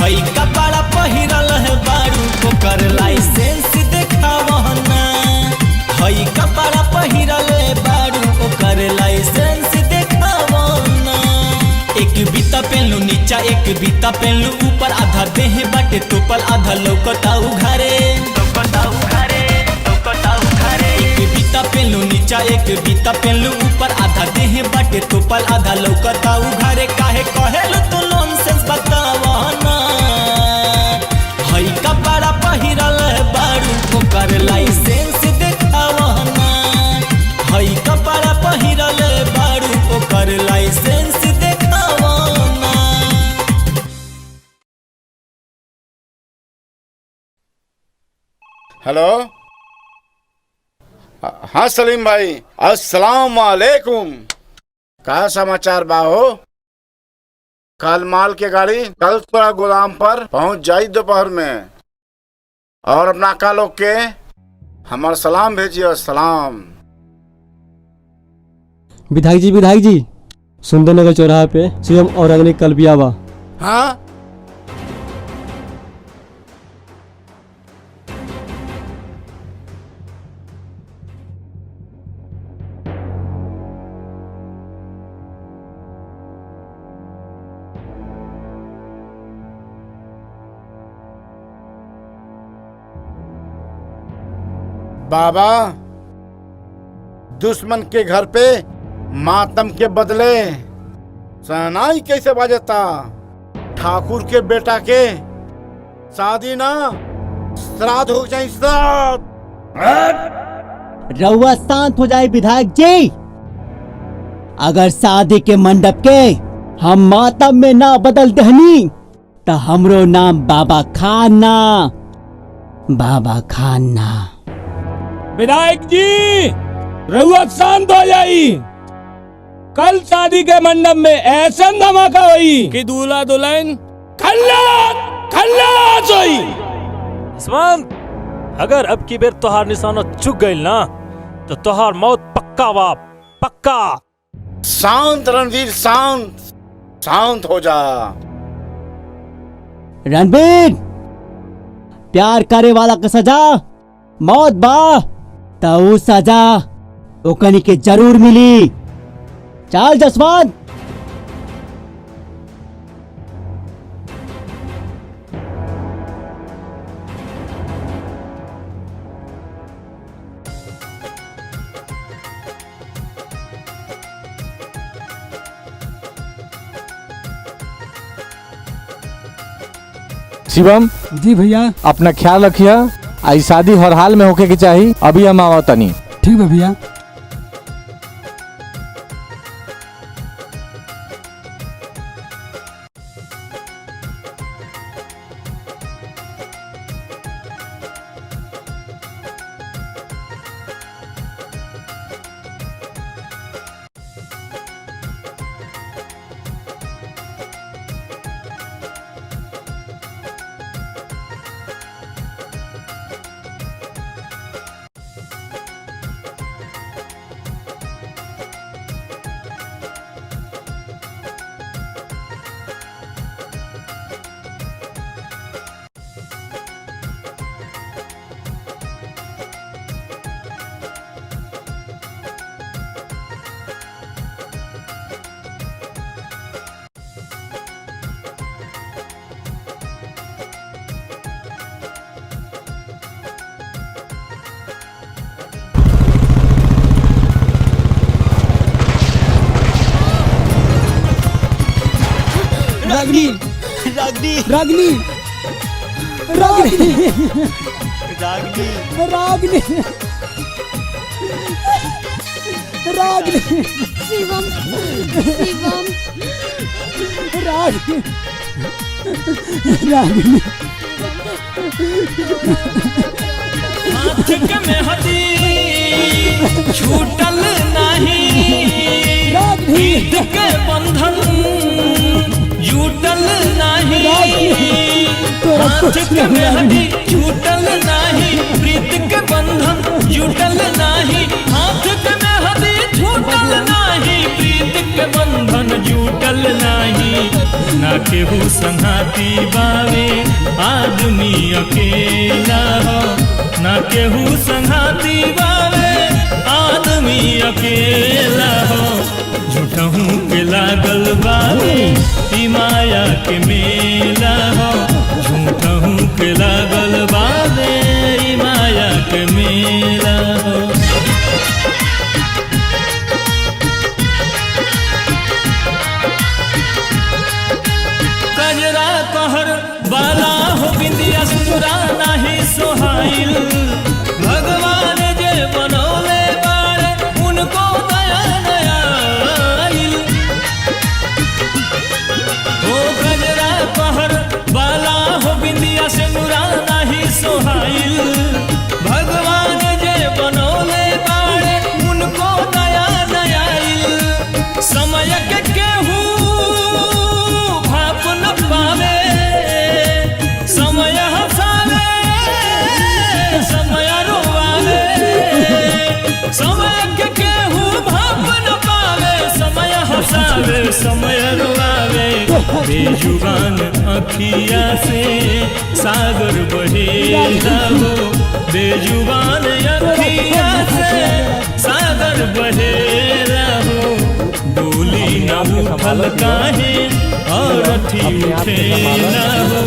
हई कपड़ा पहिरल बारू ओकर लाइसेंस देखावो ना, हई कपड़ा पहिरल बारू ओकर लाइसेंस देखावो ना। एक बीता पेलू नीचा, एक बीता पेलू ऊपर, आधा देह बाटे तोपल, आधा लौकता उघारे। एक बीता पेलू नीचा, एक बीता पेलू ऊपर, आधा देह बाटे तोपल, आधा लौकता उघारे। काहे कहेलू तू नॉनसेंस बतावा ना, हई कपड़ा पहिरल बारू ओकर लाइसेंस देखावा ना, हई कपड़ा पहिरल बारू ओकर लाइसेंस हेलो। हाँ सलीम भाई, अस्सलाम वालेकुम। क्या समाचार बा हो? कल माल के गाड़ी कल तोरा गोदाम पर पहुंच जाई दोपहर में। और अपना का लोग के हमार सलाम भेजियो। सलाम। विधायक जी सुंदरनगर चौराहा पे शिवम और अग्नि कल भी आवा। हाँ बाबा, दुश्मन के घर पे मातम के बदले सहनाई कैसे बाजता? ठाकुर के बेटा के शादी ना श्राद्ध हो जाए। श्राद्ध। रउआ शांत हो जाए विधायक जी। अगर शादी के मंडप के हम मातम में ना बदल दहनी तो हमरो नाम बाबा खान ना। बाबा खान ना। विधायक जी रहुआ शांत हो जाई। कल शादी के मंडप में ऐसा धमाका हुई कि दूल्हा दुल्हन खल्लास हुई। अगर अब की बेर तोहार निशाना चुक गई ना तो तोहार मौत पक्का बाप, पक्का। शांत रणवीर, शांत। शांत हो जा। रणवीर, प्यार करे वाला का सजा मौत बा तो ऊ सजा ओकनी के जरूर मिली। चल जसवंत। शिवम जी भैया। अपना ख्याल रखिया। आई शादी हर हाल में होके की चाहिए। अभी हम आवा तनी। ठीक है भैया। रागनी रागनी रागनी रागनी रागनी रागनी रागनी शिवम शिवम रागनी रागनी हाथ के मेहदी छूटल नहीं, प्रीत के बंधन जुटल नहीं। हाथ के मेहदी छूटल नहीं, प्रीत के बंधन जुटल नहीं। हाथ के मेहदी छूटल नहीं, प्रीत के बंधन जुटल नहीं। ना केहू संघाती बावे आदमी अकेला हो, ना केहू संघाती बावे आदमी अकेला हो। झूठहू के लागल बावे ई माया के मेला हो, झूठहू के लागल बावे ई माया के मेला हो। कजरा कहर बाला हो बिंदिया सुरा नहीं सोहाइल। भगवान जे बनौले बारे उनको दया नया आइल। ओ कजरा कहर बाला हो बिंदिया से नुरा नहीं सोहाइल। हंसावे समय रुआवे बेजुबान अखिया से सागर बहेला हो बेजुबान अखिया से सागर बहेला हो डोली न उठल काहे और अथी उठेला हो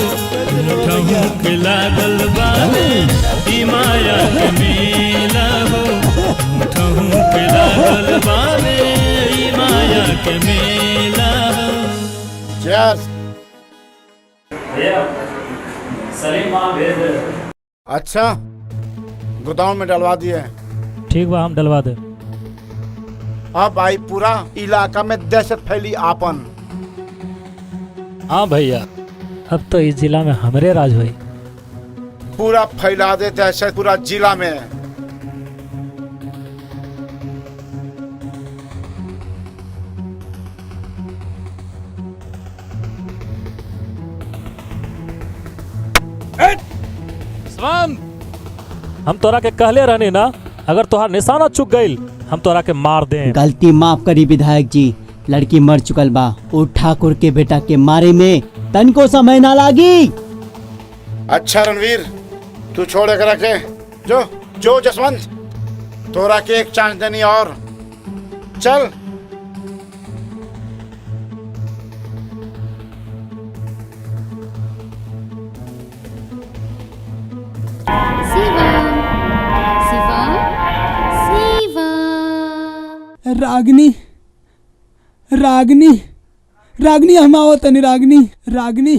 मुठहु के लागल बावे ई माया के मेला हो मुठहु के लागल बावे ई माया के मेला हो। भैया सलीम माँ भेज दे। अच्छा गोदाम में डलवा दिए। ठीक बा हम डलवा दे। अब आई पूरा इलाका में दहशत फैली आपन। हाँ भैया अब तो इस जिला में हमरे राज हुई। पूरा फैला दे दहशत पूरा जिला में। हम तोरा के कहले रहनी ना अगर तोहार निशाना चुक गईल हम तोरा के मार दें। गलती माफ करी विधायक जी, लड़की मर चुकल बा। ओ ठाकुर के बेटा के मारे में तनको समय ना लागी। अच्छा रणवीर तू छोड़ कर रखे। जो जो जसवंत तोरा के एक चांस देनी और चल। रागनी रागनी रागनी हम आओ तनी रागनी रागनी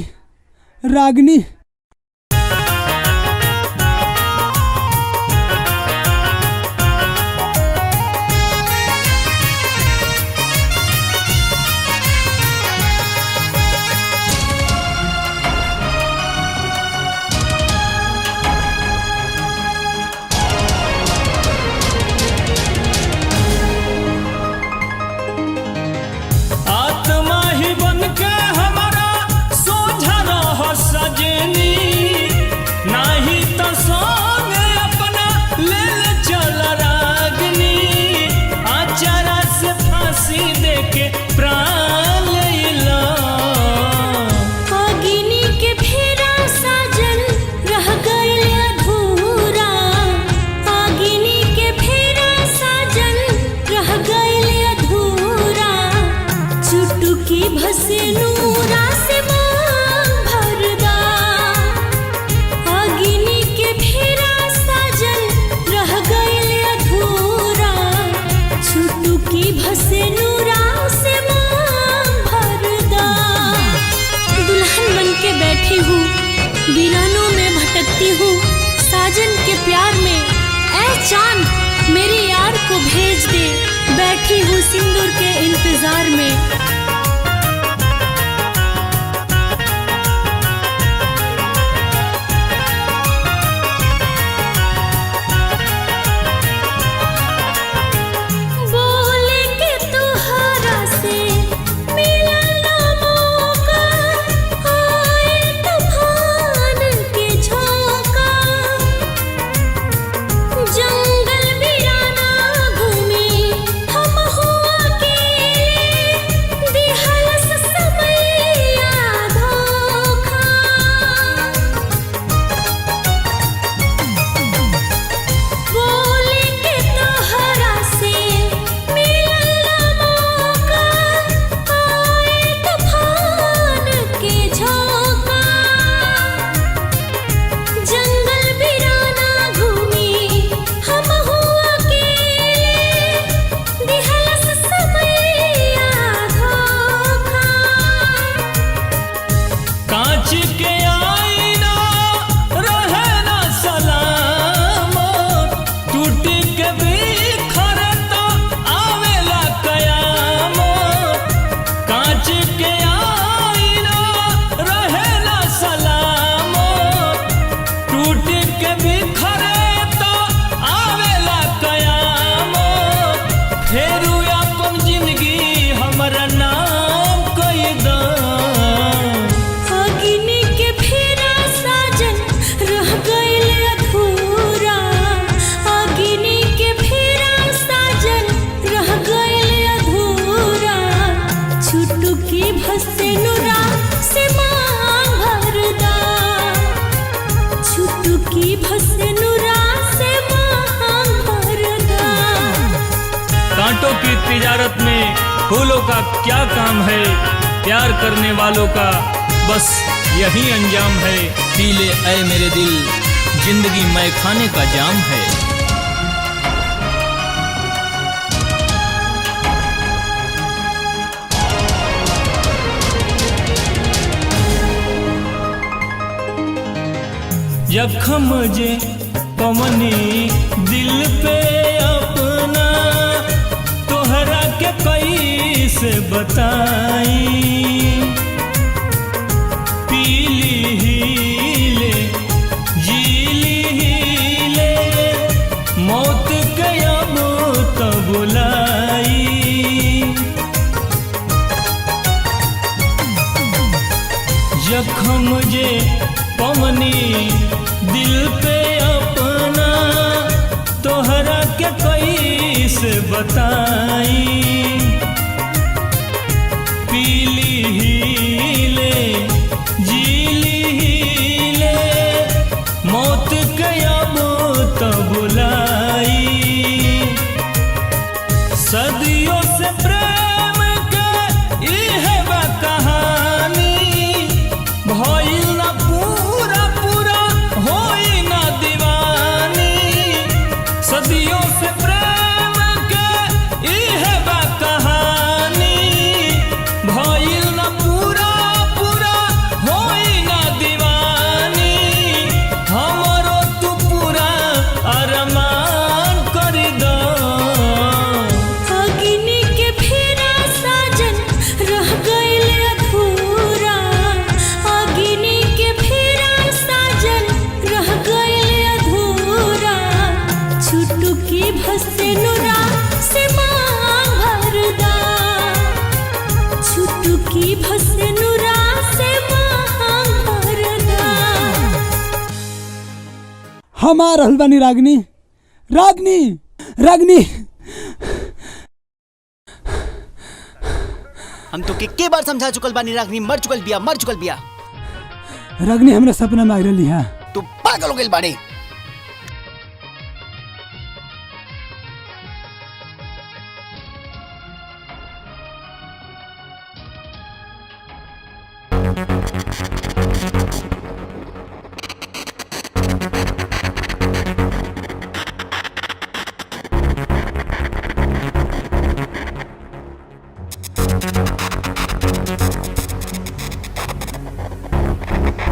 रागनी। आत्मा ही बन के हमारा सोझा रह सजनी नाही तो संग अपना ले चल रागनी आचारा से फांसी दे के प्राण लैला अग्नि के फेरा साजन रह गइल अधूरा अग्नि के फेरा साजन रह गइल अधूरा चुटकी भसे नूरा से मांग भरदा अग्नि के फेरा साजन रह गइल अधूरा चुटकी भसे नूरा से मांग भरदा दुल्हन बन के बैठी हूँ वीरानों में भटकती हूँ साजन के प्यार में ऐ चांद मेरे यार को भेज दे बैठी हूँ सिंदूर के इंतजार में। बोले के तुहरा से मिलन मौका आए तूफान के झोंका जंगल वीराना घूमे हम हुआ के फूलों का क्या काम है, प्यार करने वालों का बस यही अंजाम है। पी ले ऐ मेरे दिल, जिंदगी मैं खाने का जाम है। जख्म जे पवनी दिल पे अपना, तोहरा के कैसे बताई। पीली हीले जीली हीले, मौत के अब तो बुलाई। जख्म जे पवनी दिल पे अपना, तोहरा के कैसे बताई। पीली हीले जीली हीले, मौत के अब तो बुलाई। सदियों से प्रेम के इहे बा कहानी, भइल ना पूरा पूरा होई ना दीवानी। सदियों से प्रेम के इहे बा कहानी, भइल ना पूरा पूरा होई ना दीवानी। हमरो तू पूरा अरमान कर दो। अग्नि के फेरा साजन रह गइल अधूरा, अग्नि के फेरा साजन रह गइल अधूरा। छुटकी भसे नुरा से मांग भरदा, छुटकी भसे नुरा से मांग भरदा। हमार हलवानी रागनी रागनी रागनी। हम तो के बार समझा चुकल बानी, रागनी मर चुकल बिया, मर चुकल बिया। रागनी हमरा सपना में आइल लिहा। तू पागल हो गइल बाड़े।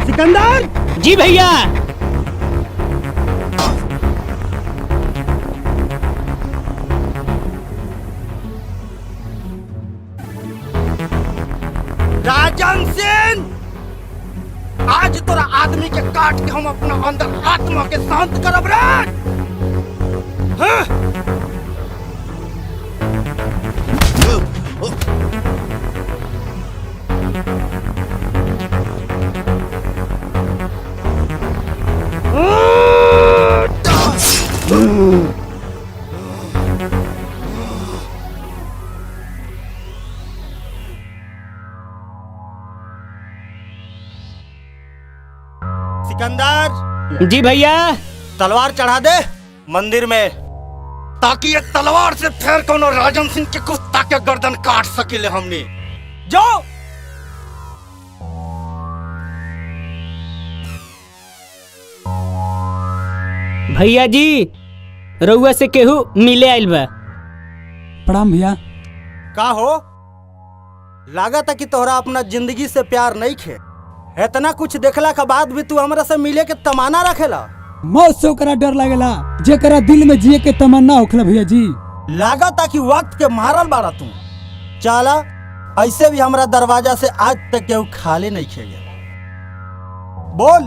सिकंदर जी भैया। राजन सिंह, आज तोरा आदमी के काट के हम अपना अंदर आत्मा के शांत करब रे। हाँ? सिकंदर जी भैया। तलवार चढ़ा दे मंदिर में, ताकि ये तलवार से फिर कोनो राजन सिंह के कुत्ता के गर्दन काट सकेले हमने। जाओ। भैया जी रउआ से केहू मिले आइल बा। प्रणाम भैया। का हो, लागत है कि तोहरा अपना जिंदगी से प्यार नहीं खे। इतना कुछ देखला के बाद भी तू हमरा से मिले के तमन्ना रखेला। मौत से ओकरा डर लागेला जेकरा दिल में जिए के तमन्ना होखला भैया जी। लागत है कि वक्त के मारल बाड़ा तू। चला, ऐसे भी हमरा दरवाजा से आज तक केहू खाली नहीं खे गया। बोल,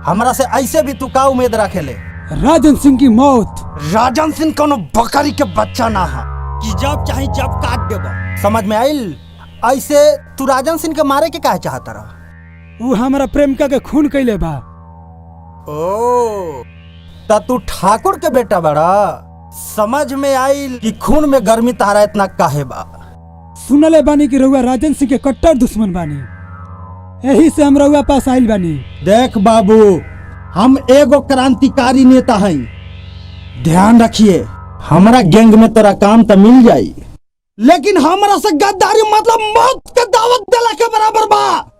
हमरा से ऐसे भी तू का उम्मीद रखेले? राजन सिंह की मौत। राजन सिंह कोनो बकरी के बच्चा ना है कि जब चाहे जब काट देबा। समझ में आइल? ऐसे तू राजन सिंह के मारे के काहे चाहता रहा? वो हमारा प्रेमिका के खून कैले बा। ओ, ता तू ठाकुर के बेटा बड़ा। समझ में आइल कि खून में गर्मी तारा इतना काहे बा। सुनले बानी कि रउआ राजन सिंह के कट्टर दुश्मन बानी, यही से हम रउआ पास आइल बानी। देख बाबू, हम एगो क्रांतिकारी नेता हैं। ध्यान रखिए, हमारा गैंग में तोरा काम तो मिल जाई, लेकिन हमरा से गद्दारी मतलब मौत के दावत देला के बराबर बा।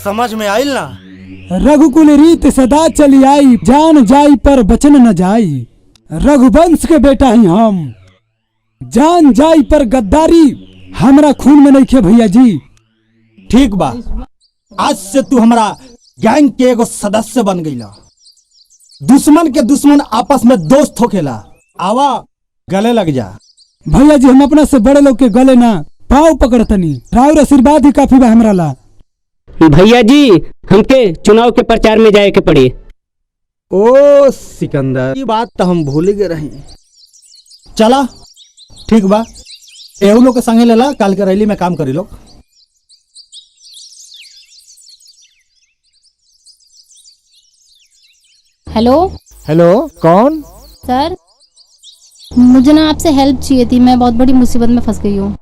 समझ में आइल ना? रघुकुल रीत सदा चली आई, जान जाई पर बचन न जाई। रघुवंश के बेटा ही हम, जान जाई पर गद्दारी हमरा खून में नहीं खे भैया जी। ठीक बा, आज से तू हमारा गैंग के एगो सदस्य बन गईला। दुश्मन के दुश्मन आपस में दोस्त होखेला। आवा गले लग जा। भैया जी हम अपना से बड़े लोग के गले ना पाँव पकड़तनी, राउर आशीर्वाद ही काफी बा हमरा ला। भैया जी हमके चुनाव के प्रचार में जाए के पड़ी। ओ सिकंदर, ये बात तो हम भूल गए रहे। चला ठीक बा, एहू लोग के संगे लेला, काल के रैली में काम करी लोग। हेलो हेलो, कौन? सर, मुझे ना आपसे हेल्प चाहिए थी। मैं बहुत बड़ी मुसीबत में फंस गई हूँ।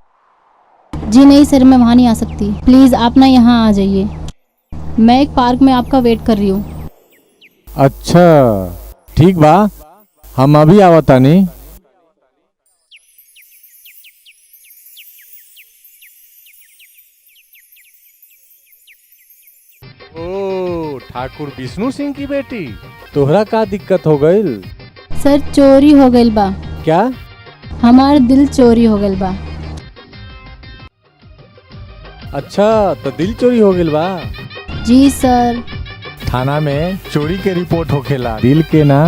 जी नहीं सर, मैं वहाँ नहीं आ सकती। प्लीज़ आप ना यहाँ आ जाइए। मैं एक पार्क में आपका वेट कर रही हूँ। अच्छा ठीक बा, हम अभी आवतानी। ओ ठाकुर विष्णु सिंह की बेटी, तोहरा का दिक्कत हो गईल? सर चोरी हो गई बा। क्या? हमार दिल चोरी हो गई बा। अच्छा तो दिल चोरी हो गईल बा? जी सर। थाना में चोरी के रिपोर्ट होखेला, दिल के ना।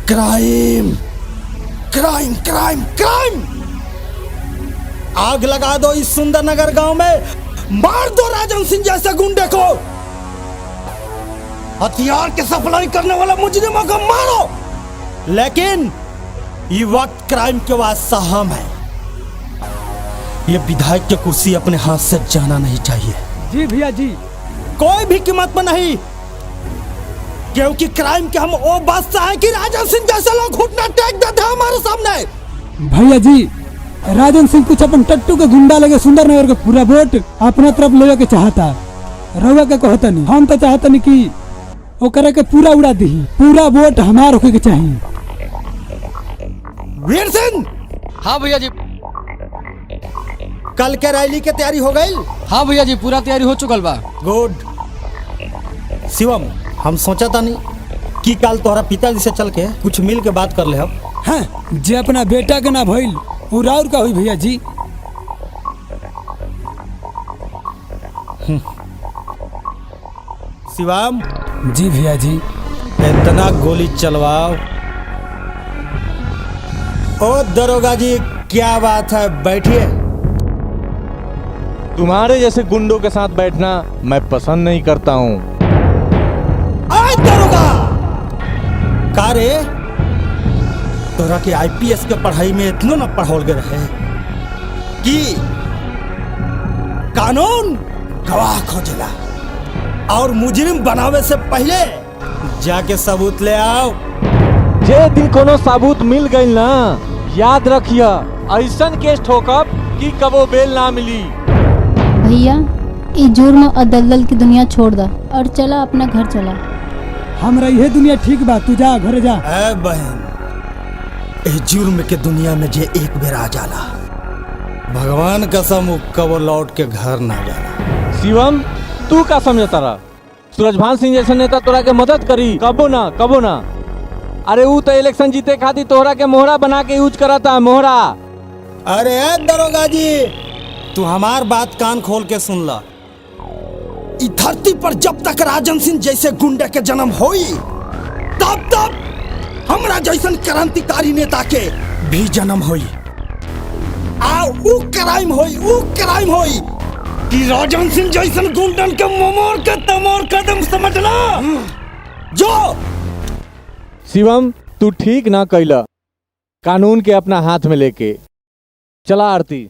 Crime crime crime crime. आग लगा दो इस सुंदर नगर गांव में, मार दो राजन सिंह जैसे गुंडे को, हथियार के सप्लाई करने वाला मुजरिमों को मारो। लेकिन ये वक्त क्राइम के बाद सहम है। ये विधायक की कुर्सी अपने हाथ से जाना नहीं चाहिए। जी भैया जी। कोई भी कीमत पर नहीं, क्योंकि क्राइम के हम वो बादशाह हैं कि राजन सिंह जैसे लोग घुटना टेक देते हैं हमारे सामने। भैया जी, राजन सिंह कुछ अपन टट्टू के गुंडा लगे सुंदर नगर के पूरा वोट अपना तरफ लेवे के चाहता। रउआ के कहता नहीं, हम तो चाहता नहीं कि वो करे के पूरा उड़ा दी, पूरा वोट हमार होके के चाहिए। वीर सिंह। हाँ भैया जी। कल के रैली की तैयारी हो गई? हाँ भैया जी, पूरा तैयारी हो चुकल बा। गुड। शिवम, हम सोचा था नहीं कि कल तोहरा पिताजी से चल के कुछ मिल के बात कर ले। हम हाँ, जे अपना बेटा के ना भइल उ राउर का हुई भैया जी। शिवम। जी भैया जी। इतना गोली चलवाओ। ओ दरोगा जी, क्या बात है, बैठिए। तुम्हारे जैसे गुंडों के साथ बैठना मैं पसंद नहीं करता हूँ। दरोगा का रे, तोरा के आईपीएस के पढ़ाई में इतना न पढ़ोल गए रहे कि कानून गवाह खोजेला और मुजरिम बनावे से पहले जाके सबूत ले आओ। जे दिन कोनो सबूत मिल गई ना, याद रखिया ऐसा केस ठोकब कि कबो बेल ना मिली। भैया, ये जुर्म और दलदल की दुनिया छोड़ दा और चला अपना घर चला। हमरा यह दुनिया ठीक बा, तू जा घर जा। ए बहन, ए जुर्म के दुनिया में जे एक बेर आ जाला, भगवान कसम कबो लौट के घर ना जाला। शिवम, तू का समझता रहा? सूरजभान सिंह जैसे नेता तोरा के मदद करी? कबो ना, कबो ना। अरे वो तो इलेक्शन जीते खातिर तोहरा के मोहरा बना के यूज कराता, मोहरा। अरे दरोगा जी, तू हमार बात कान खोल के सुन ला। इस धरती पर जब तक राजन सिंह जैसे गुंडे के जन्म होई, तब तक हमरा जैसन क्रांतिकारी नेता के भी जन्म होई। आ ऊ क्राइम होई कि राजन सिंह जैसन गुंडन के मोमोर के तमोर कदम समझना। जो शिवम, तू ठीक ना कैला कानून के अपना हाथ में लेके। चला आरती।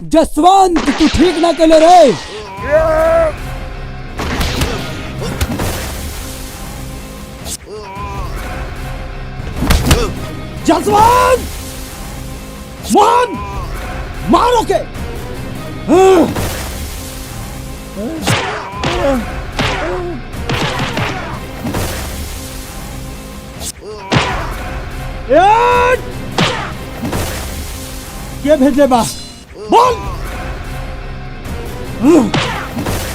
जसवंत तू ठीक ना कर रे। जसवंत मोहन मारो के। के भेजे बा बोल।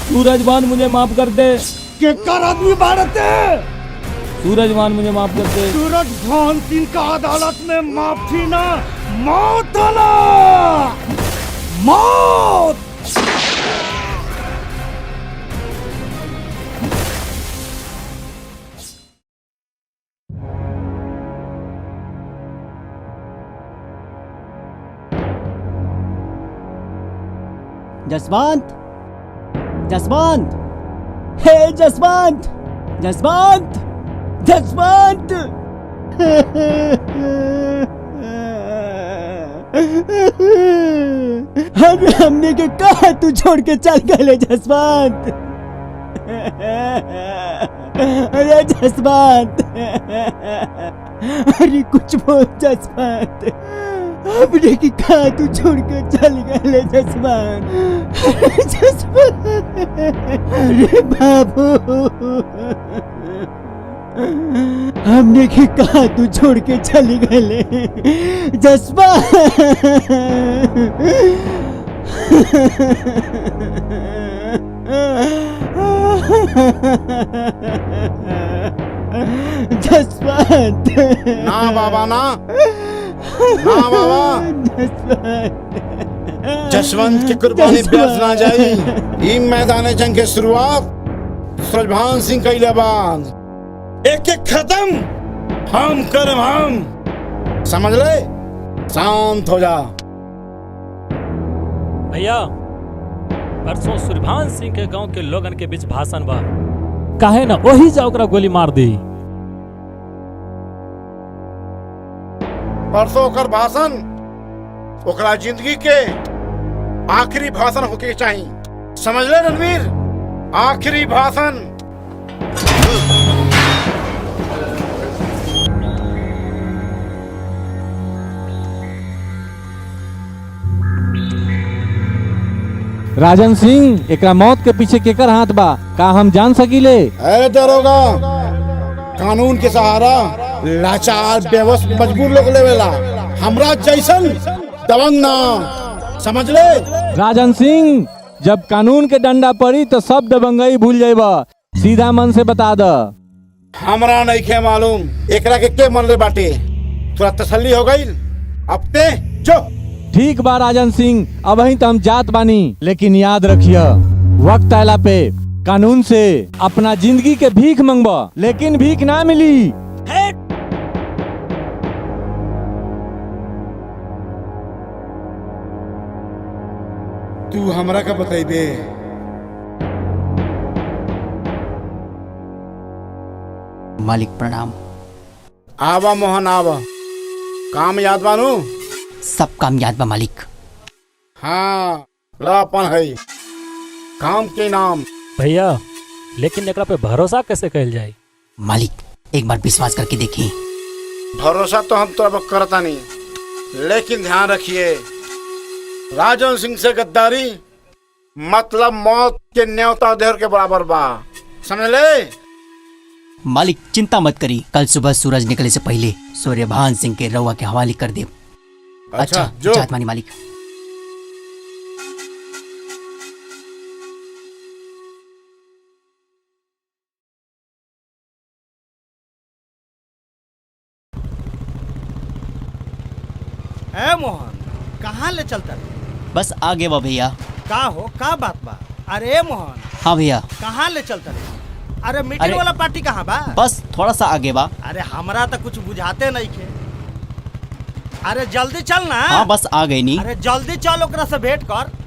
सूरजवान मुझे माफ कर दे। के कर आदमी बाड़ते। सूरजवान मुझे माफ कर दे। सूरजवान सिंह का अदालत में माफी ना मौत आला। मौत। जसवंत, जसवंत, हे जसवंत, जसवंत, जसवंत। हमने के कहा तू छोड़ के चल गए जसवंत। अरे जसवंत, अरे कुछ बोल जसवंत। हमने की कहा तू छोड़ के चल गए जसवंत। जसवंत, अरे बाबू, हमने की कहा तू छोड़ के चली गए जसवंत। जसवंत ना बाबा ना, ना बाबा, जसवंत की कुर्बानी व्यर्थ ना जाई। ई मैदान जंग के शुरुआत सूरजभान सिंह कैले बाद एक एक खत्म हम करम हम, समझ ले। शांत हो जा भैया। परसों सूरजभान सिंह के गांव के लोगन के बीच भाषण बा, काहे ना वही जा ओकरा गोली मार दी। परसों ओकर भाषण ओकरा जिंदगी के आखिरी भाषण होके चाहिए, समझ ले रणवीर। आखिरी भाषण। राजन सिंह, एकरा मौत के पीछे केकर हाथ बा, का हम जान सकीले? ए दरोगा, कानून के सहारा लाचार बेबस मजबूर लोग लेवेला, हमरा जैसन दबंग ना, समझ ले। राजन सिंह, जब कानून के डंडा पड़ी तो सब दबंगई भूल जाइबा, सीधा मन से बता द। हमरा नहीं खे मालूम एकरा के मरले बाटे, थोड़ा तसल्ली हो गई। अब ते जो ठीक बा राजन सिंह, अब ही तो हम जात बानी, लेकिन याद रखिए वक्त आला पे कानून से अपना जिंदगी के भीख मंगबा, लेकिन भीख ना मिली। तू हमरा का बताइबे। मालिक प्रणाम। आवा मोहन आवा, काम याद बानू? सब काम याद बा मालिक। हाँ लापन है काम के नाम। भैया लेकिन एकरा पे भरोसा कैसे कल जाए? मालिक एक बार विश्वास करके देखिए। भरोसा तो हम तो करता नहीं, लेकिन ध्यान रखिए राजन सिंह से गद्दारी मतलब मौत के न्योता देर के बराबर बा, समझ ले। मालिक चिंता मत करी, कल सुबह सूरज निकले से पहले सूर्यभान सिंह के रउआ के हवाले कर दे। अच्छा जो जात मानी मालिक। ए मोहन, कहाँ ले चलता? बस आगे बा भैया। का हो, का बात बा? अरे मोहन। हाँ भैया। कहाँ ले चलता? अरे मीटिंग वाला पार्टी कहाँ बा? बस थोड़ा सा आगे बा। अरे हमरा तो कुछ बुझाते नहीं खे। अरे जल्दी चल ना। हाँ बस आ गई नी। अरे जल्दी चल, ओकरा से भेंट कर।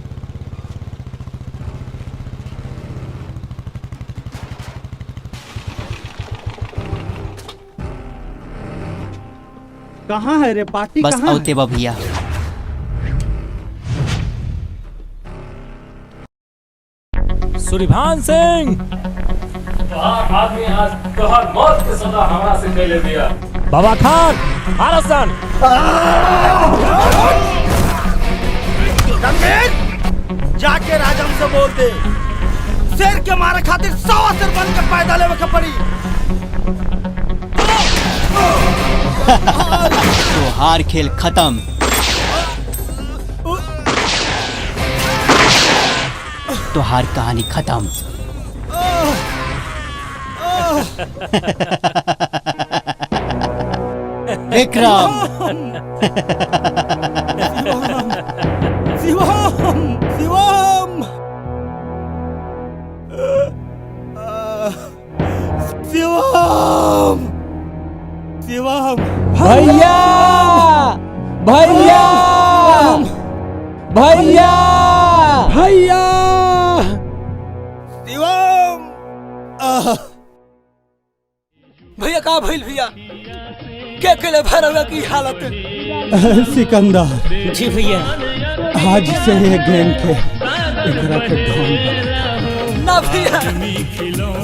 कहाँ है रे पार्टी? बस औते बा भैया। सूर्यभान सिंह आदमी आज तोहर मौत के सजा हमरा से कैले दिया। बाबा खान आरसन जाके राजम से बोल दे शेर के मारे खातिर 100 शेर बन के पैदा लेवे के पड़ी। तो हार खेल खत्म। तो हार कहानी खत्म। विक्रम शिवम शिवम शिवम शिवम भैया भैया भैया भैया शिवम भैया का भइल भैया के केले भैरवा की हालत सिकंदर जी भैया आज से ये गेम के एकरा के ढोल ना भैया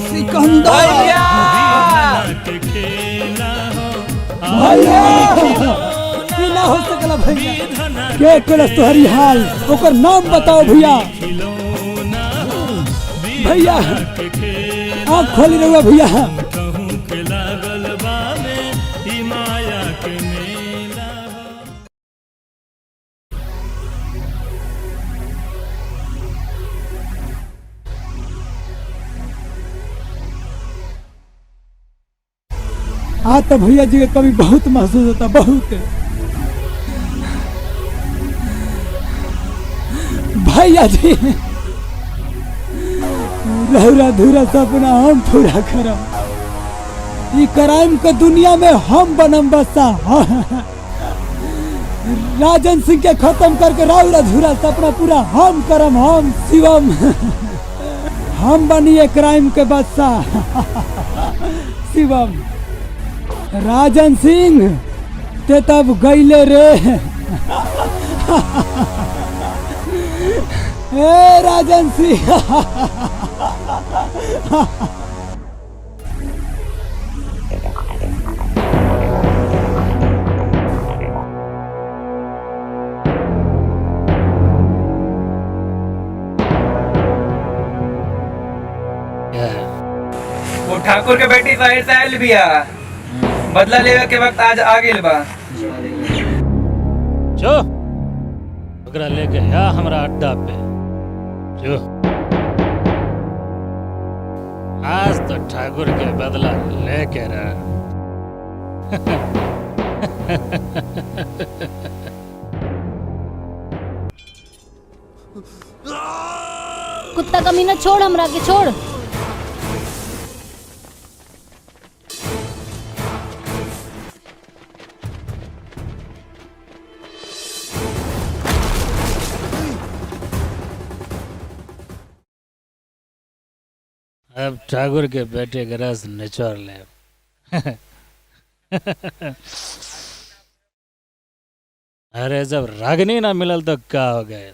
सिकंदर भैया भैया ये ना हो सकला भैया के केले तुम्हारी हाल ओकर नाम बताओ भैया भैया आँख खोली रहुआ भैया हाँ तो भैया जी का कभी बहुत महसूस होता बहुत भैया जी रहुरा धुरा सपना हम पूरा करम ई क्राइम के दुनिया में हम बनम बसा राजन सिंह के खत्म करके रहुरा धुरा सपना पूरा हम करम हम शिवम हम बनिए क्राइम के बादशाह शिवम राजन सिंह ते तब गईले रे ए राजन सिंह वो ठाकुर के बेटी साहिर से आयल बिया बदला लेवे के वक्त आज आ गेल बा। जो ओकरा लेके आ हमरा अड्डा पे जो आज तो ठाकुर के बदला लेके रहा। कुत्ता कमीना छोड़ हमरा के छोड़। अब ठाकुर के बेटे का रस निचोड़ ले। अरे जब रागनी ना मिलल तो क्या हो गए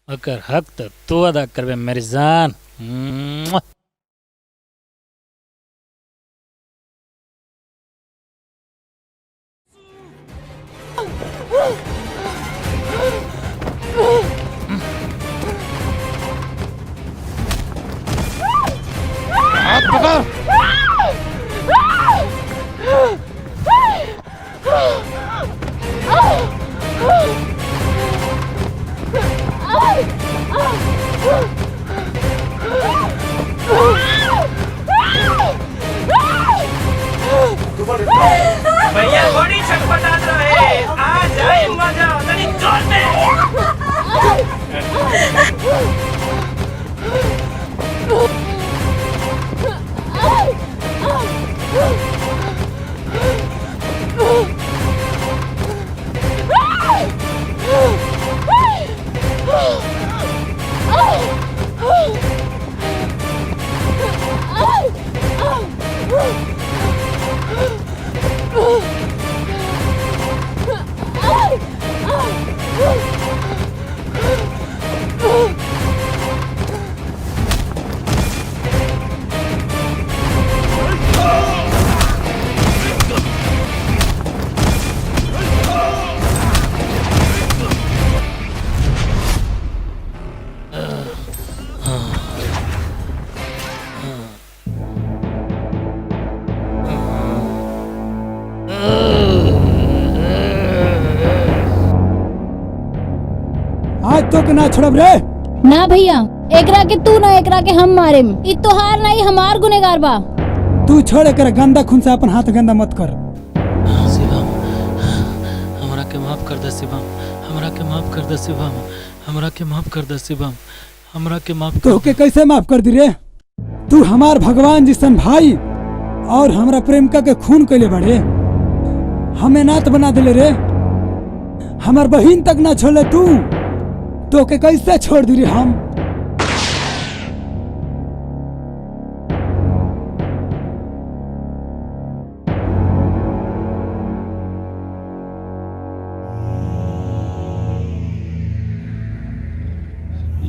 अकर हक तो तू अदा करबे मेरी जान। हाथ पकड़। भैया बड़ी छटपटात रहे आ जाए मजा तनी जोर में। तो के ना छोड़ब रे। ना भैया, एकरा के तू ना एकरा के हम मारेम। ई तोहार नहीं हमार गुनेगार बा। तू छोड़ कर गंदा खून से अपन हाथ गंदा मत कर। शिवम, हमरा के माफ कर दे शिवम, हमरा के माफ कर दे शिवम, हमरा के माफ कर दे शिवम, हमरा के माफ कर। तो के कैसे माफ कर दी रे? तू हमार भगवान जिसन भाई और हमरा प्रेमिका के खून कैले बड़े, हमें नात बना दिले रे। हमार बहिन तक ना छोड़े तू, तो के कैसे छोड़ दी रे हम?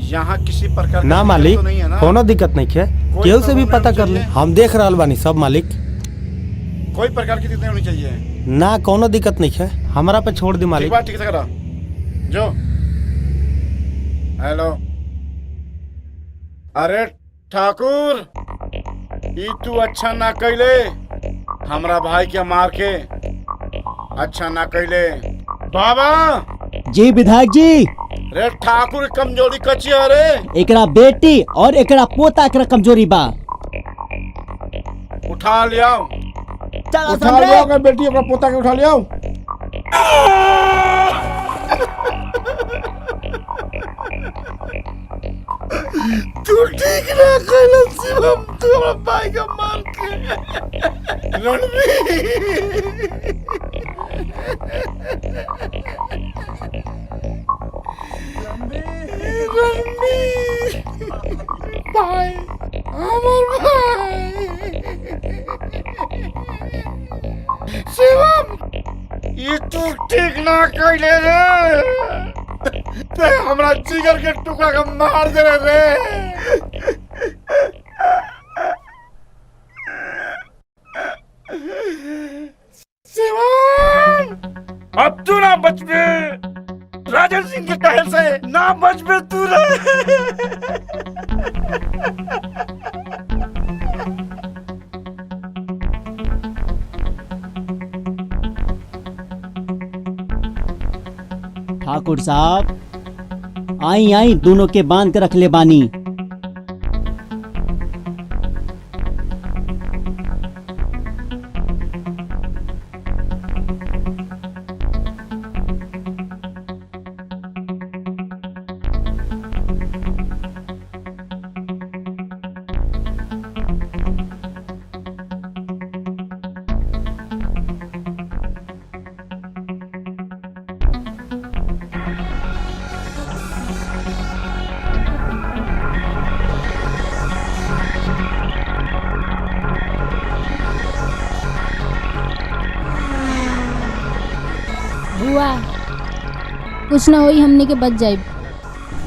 यहाँ किसी प्रकार ना मालिक, कोनो दिक्कत नहीं है, केहू से भी पता कर ले, हम देख रहा बानी सब मालिक। कोई प्रकार की दिक्कत नहीं होनी चाहिए। ना कोनो दिक्कत नहीं है, हमारा पे छोड़ दी मालिक। ठीक से करा जो। हेलो, अरे ठाकुर, ई तू अच्छा ना कैले, हमरा भाई के मार के अच्छा ना कैले। बाबा जी विधायक जी। रे ठाकुर कमजोरी कची है रे? एकरा बेटी और एकरा पोता एकरा कमजोरी बा। उठा लिया, उठा लिया अगर बेटी अपना पोता के उठा लिया। तू ठीक ना कहला शिवम, तू अपना भाई का मार के। भाई, हमार भाई शिवम, ये तू ठीक ना कहले रे। ते हमरा जिगर के टुकड़ा का मार दे रे। शिवम, अब तू ना बचबे। राजन सिंह के कहल से ना बचबे तू रे। ठाकुर साहब, आई आई दोनों के बांध के रख ले बानी। बुआ, कुछ ना होई, हमने के बच जाए।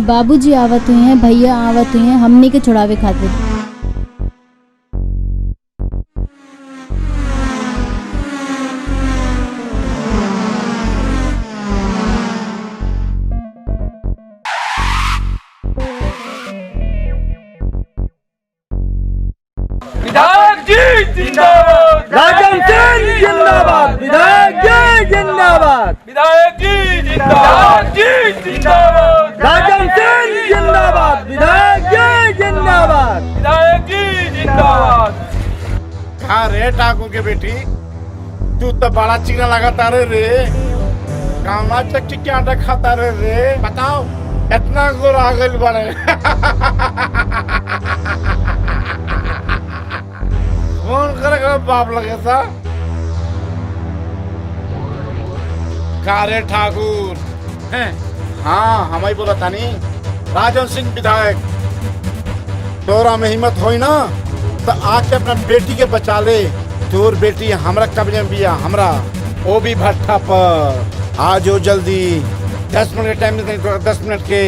बाबूजी आवत हुए हैं, भैया आवत हुए हैं, हमने के छुड़ावे खातिर। विधायक जी जिंदाबाद, राजन सिंह जिंदाबाद, विधायक जी जिंदाबाद, विधायक जी जिंदाबाद, जी जिंदाबाद, राजन सिंह जिंदाबाद, विधायक जी जिंदाबाद, विधायक जी जिंदाबाद। हाँ रे ठाकुर के बेटी, तू तो बड़ा चिकना लगाता रे। कामना चक्की के आटा खाता रे। बताओ, इतना गोरा गल बने। कौन करेगा बाप लगे था? कारे ठाकुर हैं? हाँ, हम ही बोला था नहीं। राजन सिंह विधायक, तोरा में हिम्मत होई ना तो आके अपना बेटी के बचा ले। तोर बेटी हमरा कब्जे में बिया, हमरा वो भी भट्ठा पर। आ जाओ जल्दी, 10 मिनट के टाइम नहीं, 10 मिनट के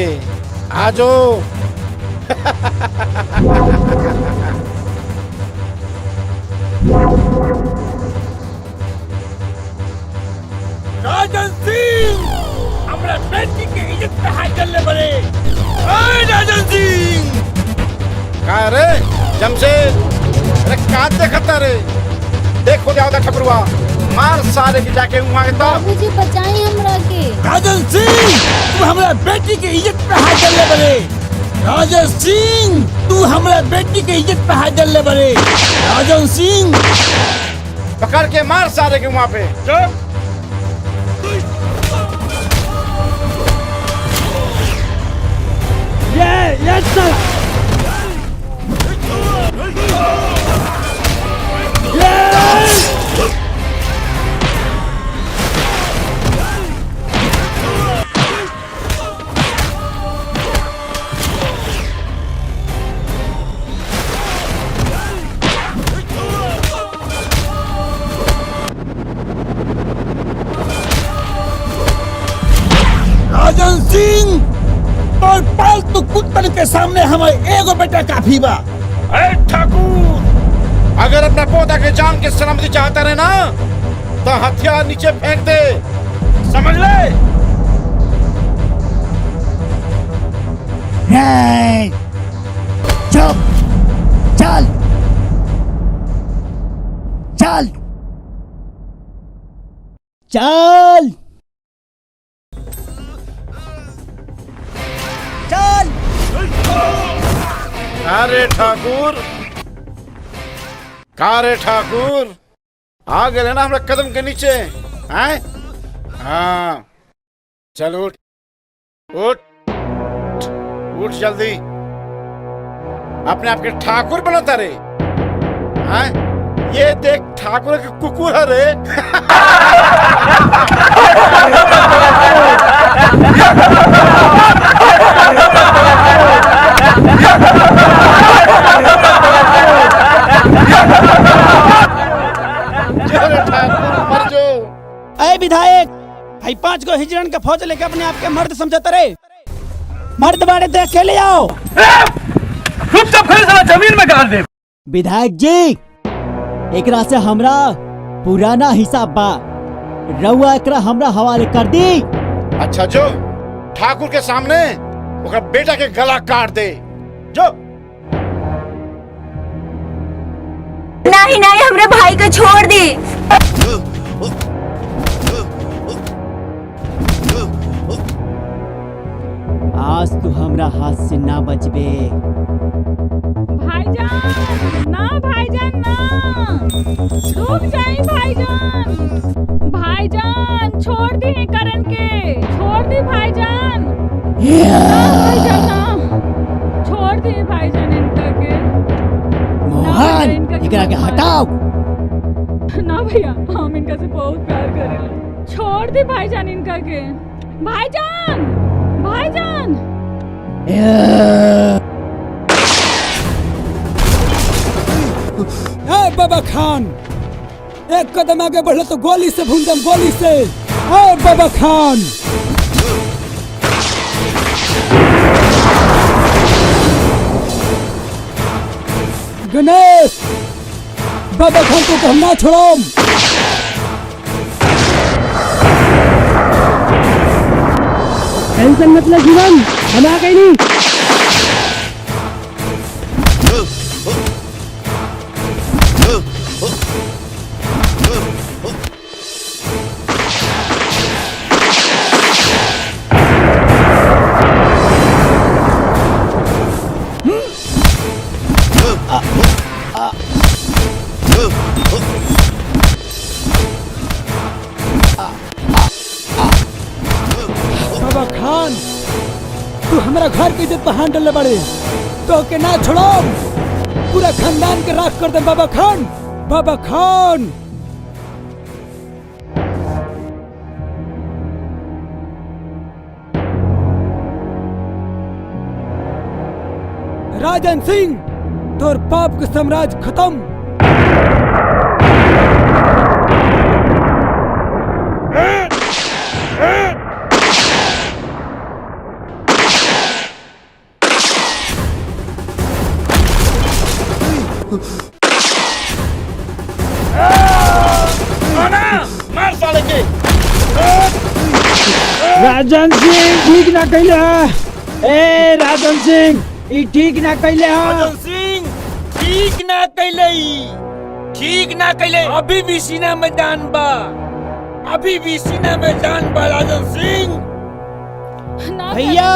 आ जाओ। राजन सिंह, हमरा बेटी के इज्जत पे हाथ डालने बने। राजन सिंह, का रे जमशेद, अरे का देखता रे? देखो जाओ ठकुरवा, मार सारे की जाके वहाँ के। तो बाबूजी बचाई हमरा के। राजन सिंह तू हमारा बेटी के इज्जत पे हाथ डालने बने। राजन सिंह तू हमारा बेटी के इज्जत पे हाथ डालने बने। राजन सिंह पकड़ के मार सारे के वहां पे। चुप। ये चल। राजन सिंह और पालतू कुत्तन के सामने हमारे एगो बेटा काफी बा। अरे ठाकुर, अगर अपना पोता के जान के सलामती चाहता रहे ना तो हथियार नीचे फेंक दे, समझ ले। चुप। चल चल चल चल। कारे ठाकुर आ गए ना हमारे कदम के नीचे हैं? हाँ चल उठ उठ उठ जल्दी। अपने आप के ठाकुर बनता रे हैं? ये देख ठाकुर के कुकुर है रे। अरे विधायक, भाई 5 गो हिजड़न का फौज लेके अपने आप के मर्द समझता रे। मर्द बाड़े देख के ले आओ। चुपचाप खड़े साला जमीन में गाड़ दे। विधायक जी, एकरा से हमरा पुराना हिसाब बा, रउआ एकरा हमरा हवाले कर दी। अच्छा जो ठाकुर के सामने ओकरा बेटा के गला काट दे जो। नहीं नहीं, हमरे भाई को छोड़ दी। आज तू हमरा हाथ से ना बचबे। भाईजान ना, भाईजान ना, रुक जाई भाईजान। भाईजान छोड़ दी करण के, छोड़ दी भाईजान। भाईजान ना, छोड़ दी भाईजान इनका के। मोहन, एकरा के हटाओ। ना भैया, हम इनका से बहुत प्यार करेला। छोड़ दी भाईजान इनका के। भाईजान भाईजान। बाबा खान, एक कदम आगे बढ़े तो गोली से भून दम, गोली से। बाबा खान, गणेश, बाबा खान को हम ना छोड़ो। टेंशन मत ले जीवन, हम आ गए नहीं। बाबा खान, तू हमारा घर की इज्जत पर हाथ डालने बड़े तो के ना छोड़ो, पूरा खानदान के राख कर दे। बाबा खान, बाबा खान। राजन सिंह, तोर पाप के साम्राज्य खत्म। मार साले के। राजन सिंह ठीक ना कैले है। ए राजन सिंह, ई ठीक ना कैले है। राजन सिंह ठीक ना कैले, ठीक ना कैले। अभी भी सीना मैदान बा, अभी भी सीना में जान बा राजन सिंह। भैया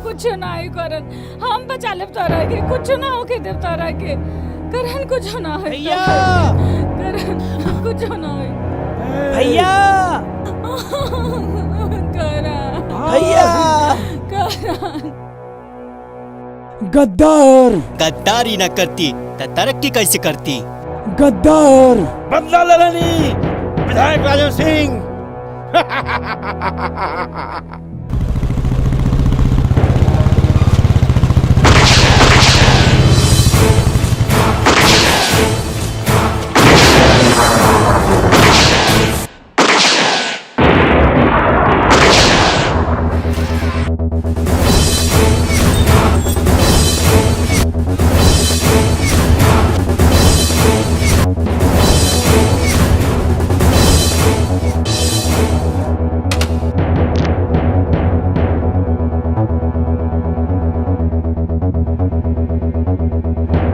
कुछ ना ही करन, हम बचा लेब तोरा के, कुछ ना होके देव तोरा के, करन कुछ ना है भैया, करन कुछ ना है भैया, करन भैया, करन। गद्दार, गद्दारी न करती तो तरक्की कैसे करती? गद्दार, बदला लेनी विधायक राजन सिंह।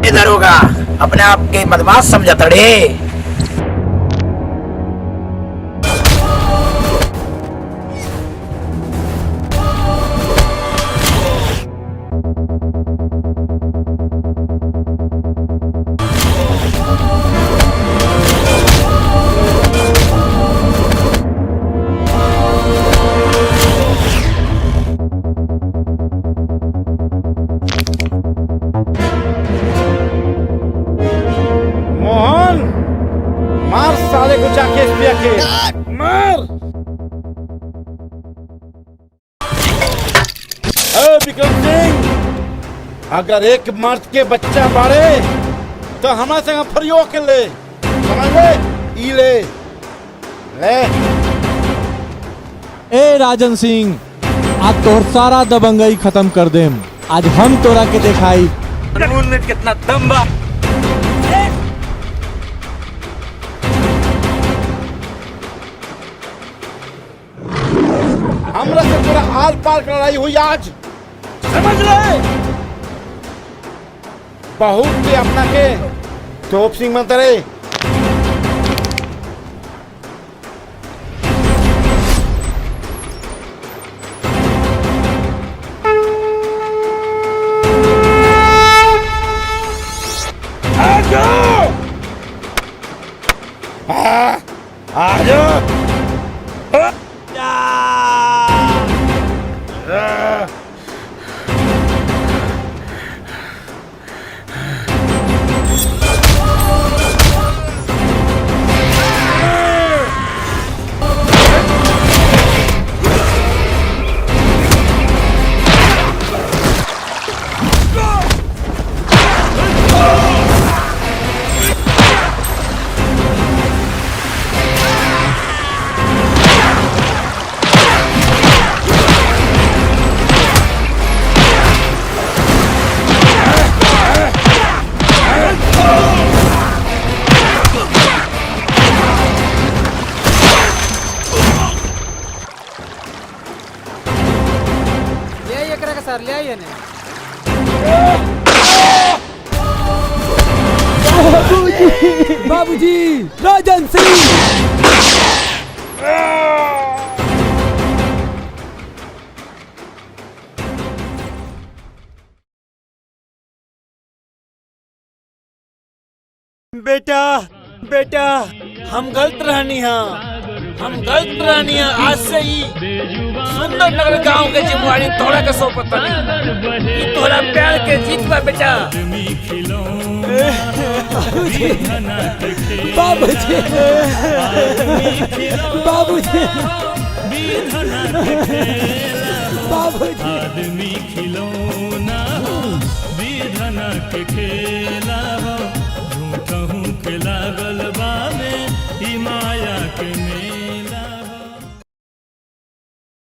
इधर होगा अपने आप के बदमाश समझता रे। मोहन, मार साले को जाके इस पिया के मार। विक्रम सिंह, अगर एक मर्द के बच्चा बाड़े तो हमारे संग फरियो के ले, समझ ले? ई ले ले। ए राजन सिंह, आज तोर सारा दबंगई खत्म कर देम। आज हम तोरा के दिखाई कानून में कितना दम बा। हमरा से पूरा आल पाल कर लड़ाई हुई आज, समझ ले? बहुत के अपना के तोप सिंह मंतरे। आजो सर ले आइए ने। बाबूजी, राजन सिंह। बेटा बेटा, हम गलत रहनी है, हम गलत रहनी है। आज से ही सुंदर नगर गांव के जिम्मेवारी तोड़ा के सौ पता नहीं, तोड़ा प्यार के जीत पर बेटा। बाबूजी, बाबूजी, बाबूजी, आदमी खिलौना विधना के खेल।